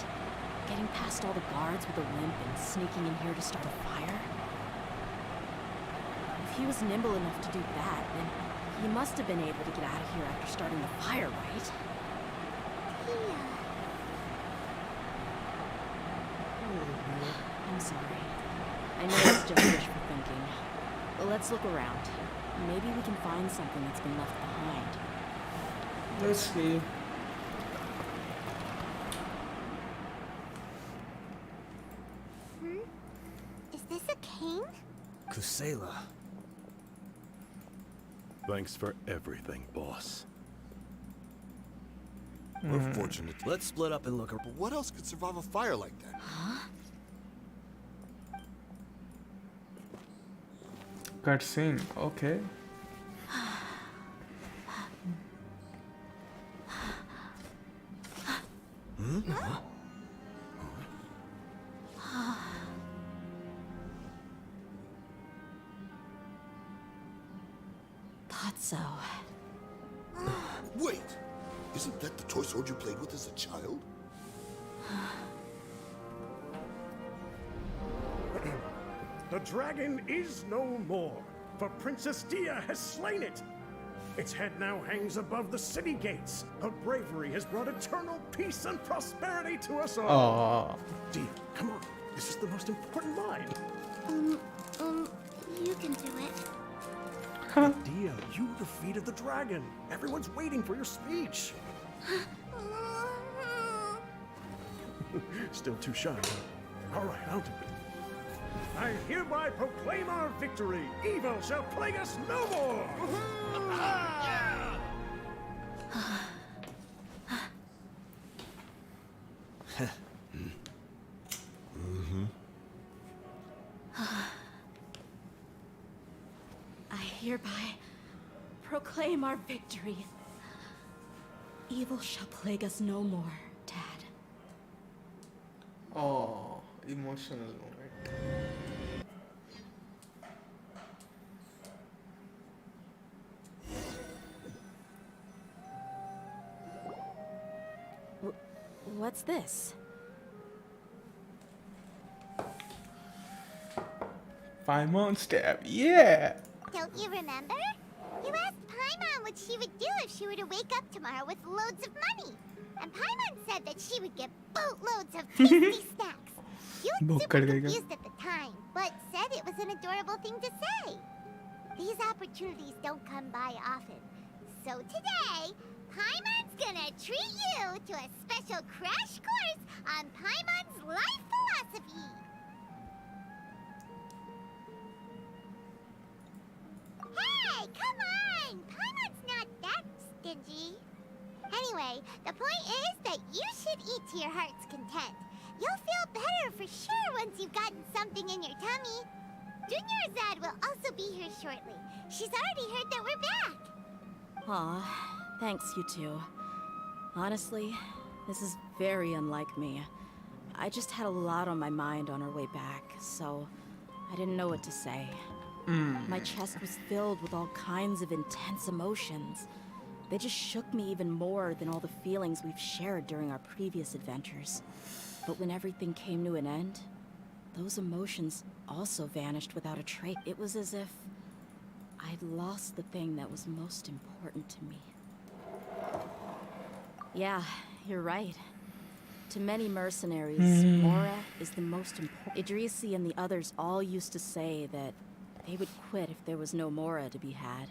Getting past all the guards with a limp and sneaking in here to start a fire? If he was nimble enough to do that, then he must have been able to get out of here after starting the fire, right? I'm sorry. I know it's just wishful thinking. But let's look around. Maybe we can find something that's been left behind. Let's see. Is this a king? Kusela. Thanks for everything, boss. We're fortunate. Let's split up and look. But what else could survive a fire like that? Huh? Cutscene. Okay. Thought so. Wait! Isn't that the toy sword you played with as a child? The dragon is no more, for Princess Dia has slain it. Its head now hangs above the city gates. Her bravery has brought eternal peace and prosperity to us all. Dia, come on. This is the most important line. You can do it. Dia, you defeated the dragon. Everyone's waiting for your speech. Still too shy, huh? All right, I'll do it. I hereby proclaim our victory. Evil shall plague us no more. I hereby proclaim our victory. Evil shall plague us no more, Dad. Oh, emotional moment. What's this? 5-month stab, yeah! Don't you remember? You asked Paimon what she would do if she were to wake up tomorrow with loads of money. And Paimon said that she would get boatloads of tasty snacks. You looked super confused at the time, but said it was an adorable thing to say. These opportunities don't come by often. So today, Paimon's gonna treat you to a special crash course on Paimon's life philosophy. Hey, come on! Paimon's not that stingy. Anyway, the point is that you should eat to your heart's content. You'll feel better for sure once you've gotten something in your tummy. Junior Azad will also be here shortly. She's already heard that we're back. Aw, thanks you two. Honestly, this is very unlike me. I just had a lot on my mind on our way back, so I didn't know what to say. My chest was filled with all kinds of intense emotions. They just shook me even more than all the feelings we've shared during our previous adventures. But when everything came to an end, those emotions also vanished without a trace. It was as if I'd lost the thing that was most important to me. Yeah, you're right. To many mercenaries, Mora is the most important. Idrisi and the others all used to say that they would quit if there was no Mora to be had.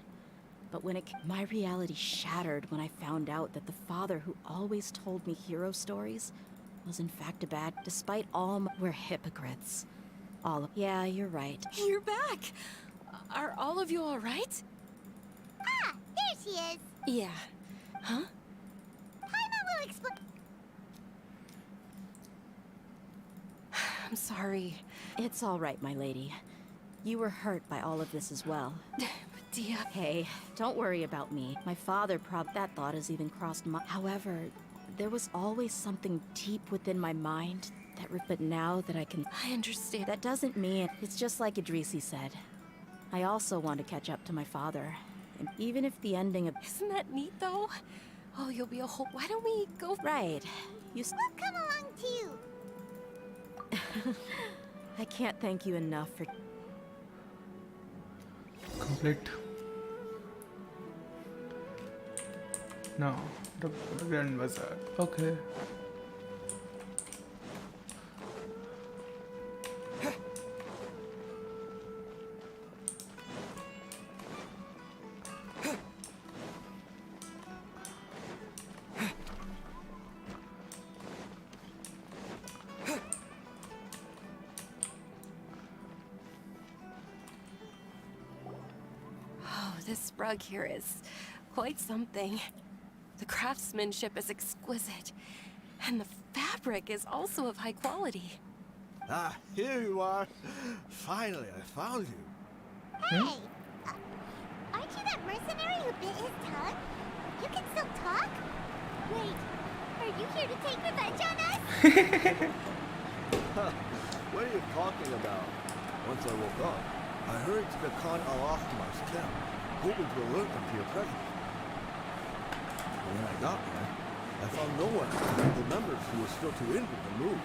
But when my reality shattered when I found out that the father who always told me hero stories was in fact a bad. Despite all we're hypocrites. Yeah, you're right. You're back! Are all of you alright? Ah, there she is. Yeah. Huh? Paimon will explain. I'm sorry. It's all right, my lady. You were hurt by all of this as well. Dia. Hey, don't worry about me. My father that thought has even crossed my... However, there was always something deep within my mind that... But now that I can... I understand. That doesn't mean... It's just like Idrisi said. I also want to catch up to my father. And even if the ending of... Isn't that neat, though? Oh, you'll be a whole... Why don't we go... Right. We'll come along, too. I can't thank you enough for... Complete. No, the Grand Bazaar. Okay. This rug here is quite something. The craftsmanship is exquisite, and the fabric is also of high quality. Ah, here you are. Finally, I found you. Hey! Aren't you that mercenary who bit his tongue? You can still talk? Wait, are you here to take revenge on us? What are you talking about? Once I woke up, I hurried to the Khan al-Ahmar's camp, hoping to alert them to your presence. But when I got there, I found no one except the members who were still too injured to move.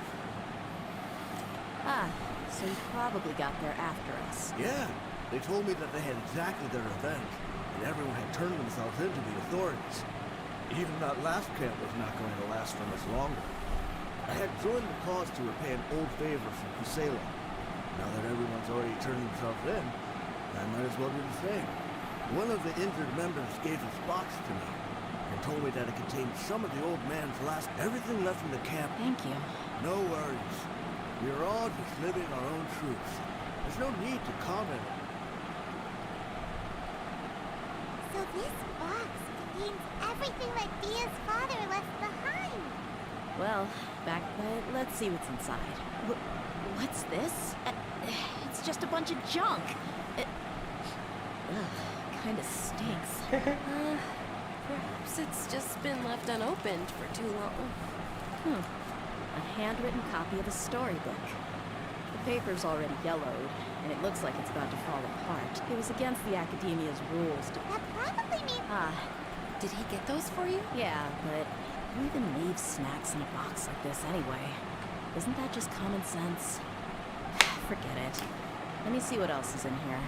Ah, so you probably got there after us. Yeah, they told me that they had exacted their revenge, and everyone had turned themselves into the authorities. Even that last camp was not going to last for much longer. I had joined the cause to repay an old favor from Kusela. Now that everyone's already turned themselves in, I might as well do the same. One of the injured members gave his box to me, and and told me that it contained some of the old man's last everything left from the camp. Thank you. No worries. We are all just living our own truths. There's no need to comment. So this box contains everything that Dia's father left behind. Well, let's see what's inside. What's this? It's just a bunch of junk. Kind of stinks. Perhaps it's just been left unopened for too long. A handwritten copy of a storybook. The paper's already yellowed, and it looks like it's about to fall apart. It was against the Academia's rules to... That probably means... Did he get those for you? Yeah, but who even leaves snacks in a box like this anyway? Isn't that just common sense? Forget it. Let me see what else is in here.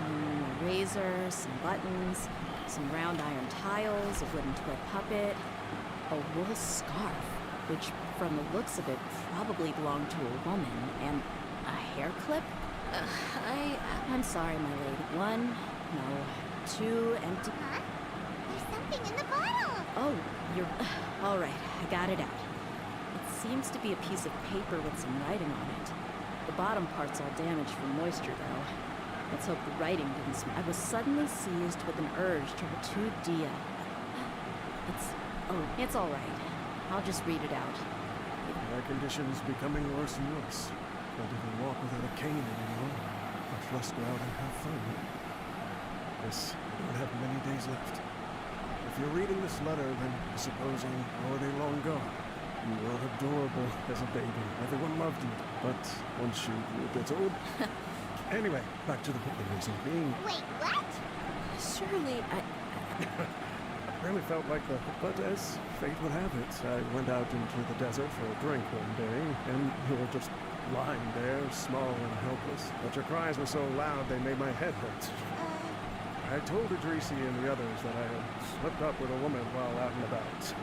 A razor, some buttons, some round iron tiles, a wooden toy puppet, a wool scarf, which, from the looks of it, probably belonged to a woman, and a hair clip? I'm sorry, my lady. 1, no, 2 empty... Huh? There's something in the bottle! Oh, you're... All right, I got it out. It seems to be a piece of paper with some writing on it. The bottom part's all damaged from moisture, though. Let's hope the writing didn't I was suddenly seized with an urge to return Dia. It's all right. I'll just read it out. My condition is becoming worse and worse. Can't even walk without a cane anymore. Much less go out and have fun. Guess I don't have many days left. If you're reading this letter, then I suppose I'm already long gone. You were adorable as a baby. Everyone loved you. But once you grew a bit old... Anyway, back to the reason being... Wait, what? Surely I really felt like but as fate would have it, I went out into the desert for a drink one day, and you were just lying there, small and helpless. But your cries were so loud they made my head hurt. I told Idrisi and the others that I had slipped up with a woman while out and about.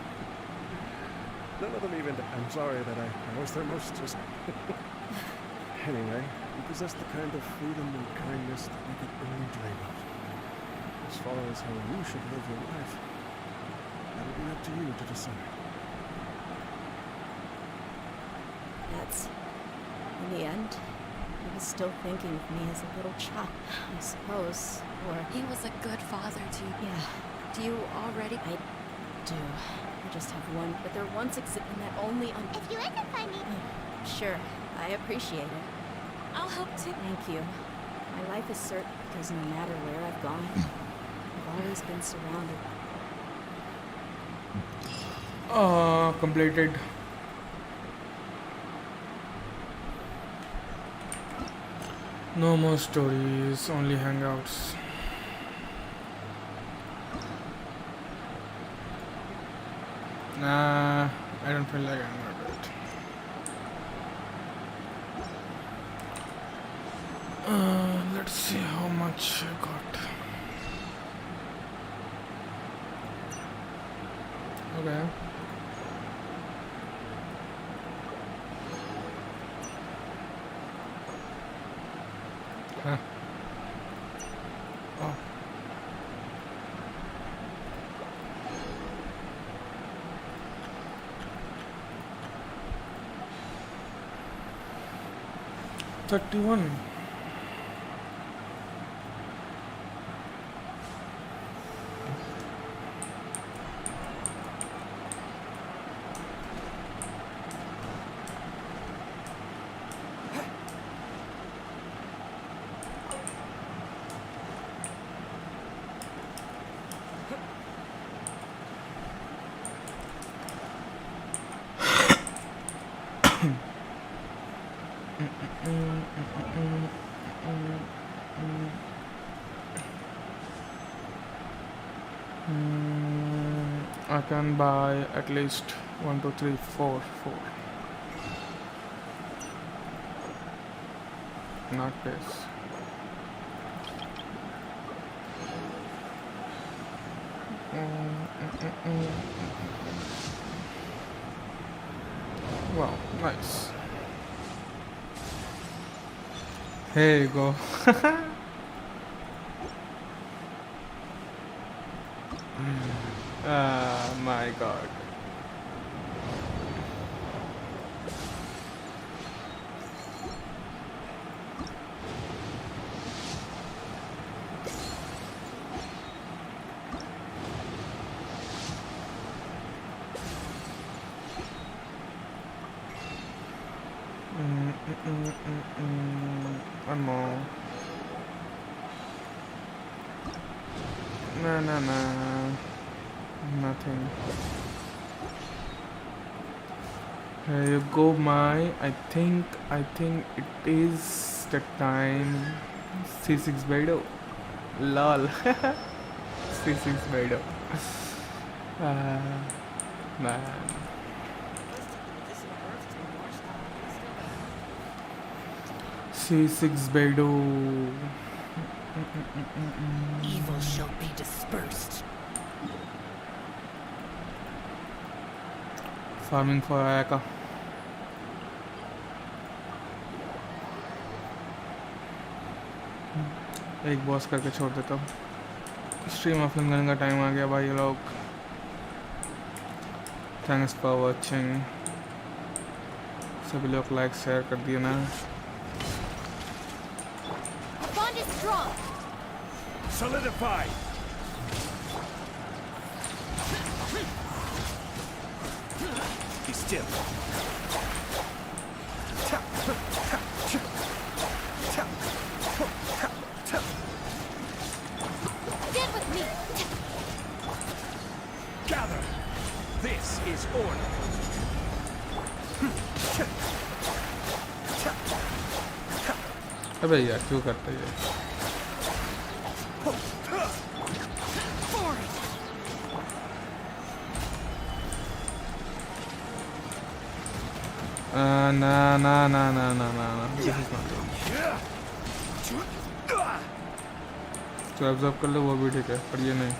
None of them even... I'm sorry that I was their most just... Anyway, you possess the kind of freedom and kindness that we could only dream of. As far as how you should live your life, that'll be up to you to decide. That's... In the end, he was still thinking of me as a little child, I suppose. Or... he was a good father to you. Yeah. Do you already... I do. I just have one, but they're once and that only on... If you end up finding... Sure. I appreciate it. I'll help too. Thank you. My life is certain because no matter where I've gone, I've always been surrounded. Completed. No more stories, only hangouts. Nah, I don't feel like I'm gonna do it. Let's see how much I got. Okay. Huh. Oh. $31. I can buy at least 1, 2, 3, 4. Not this. Wow, nice. Here you go. My God. One more. No. Nothing. Here you go, my. I think it is the time. C6 Bedo. Lol. C6 Bedo. Man. C6 Bedo. Evil shall be dispersed. Farming for आया का एक boss करके छोड़ देता हूँ। Stream offline करने का time आ गया भाई लोग। Thanks for watching. सभी लोग लाइक शेयर कर दिए ना। Solidify. Be still. Get with me. Gather. This is order. अबे यार क्यों करते हैं? No. This is not good. तो ऑब्जर्व कर लो वो भी ठीक है पर ये नहीं।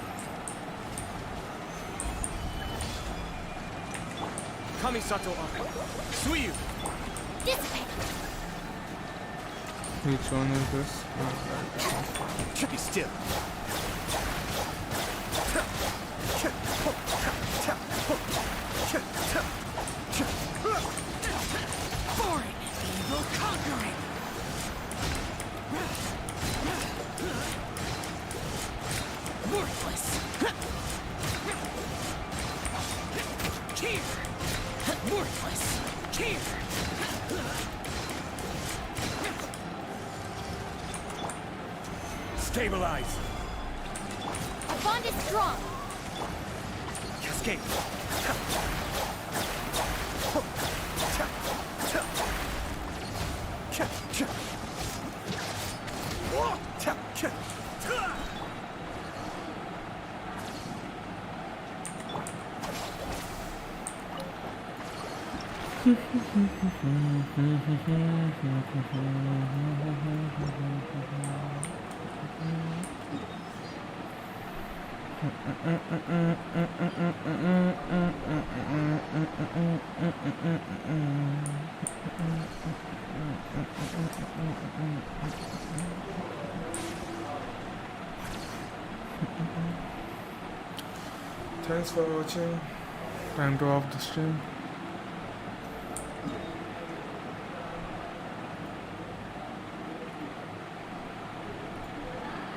Kamisato up. Suiyu. Which one is this? Oh, Be still. Foreign evil conquering. Worthless. Here. Worthless. Here. Stabilize. Our bond is strong. Cascade. Thanks for watching. Time to off the stream.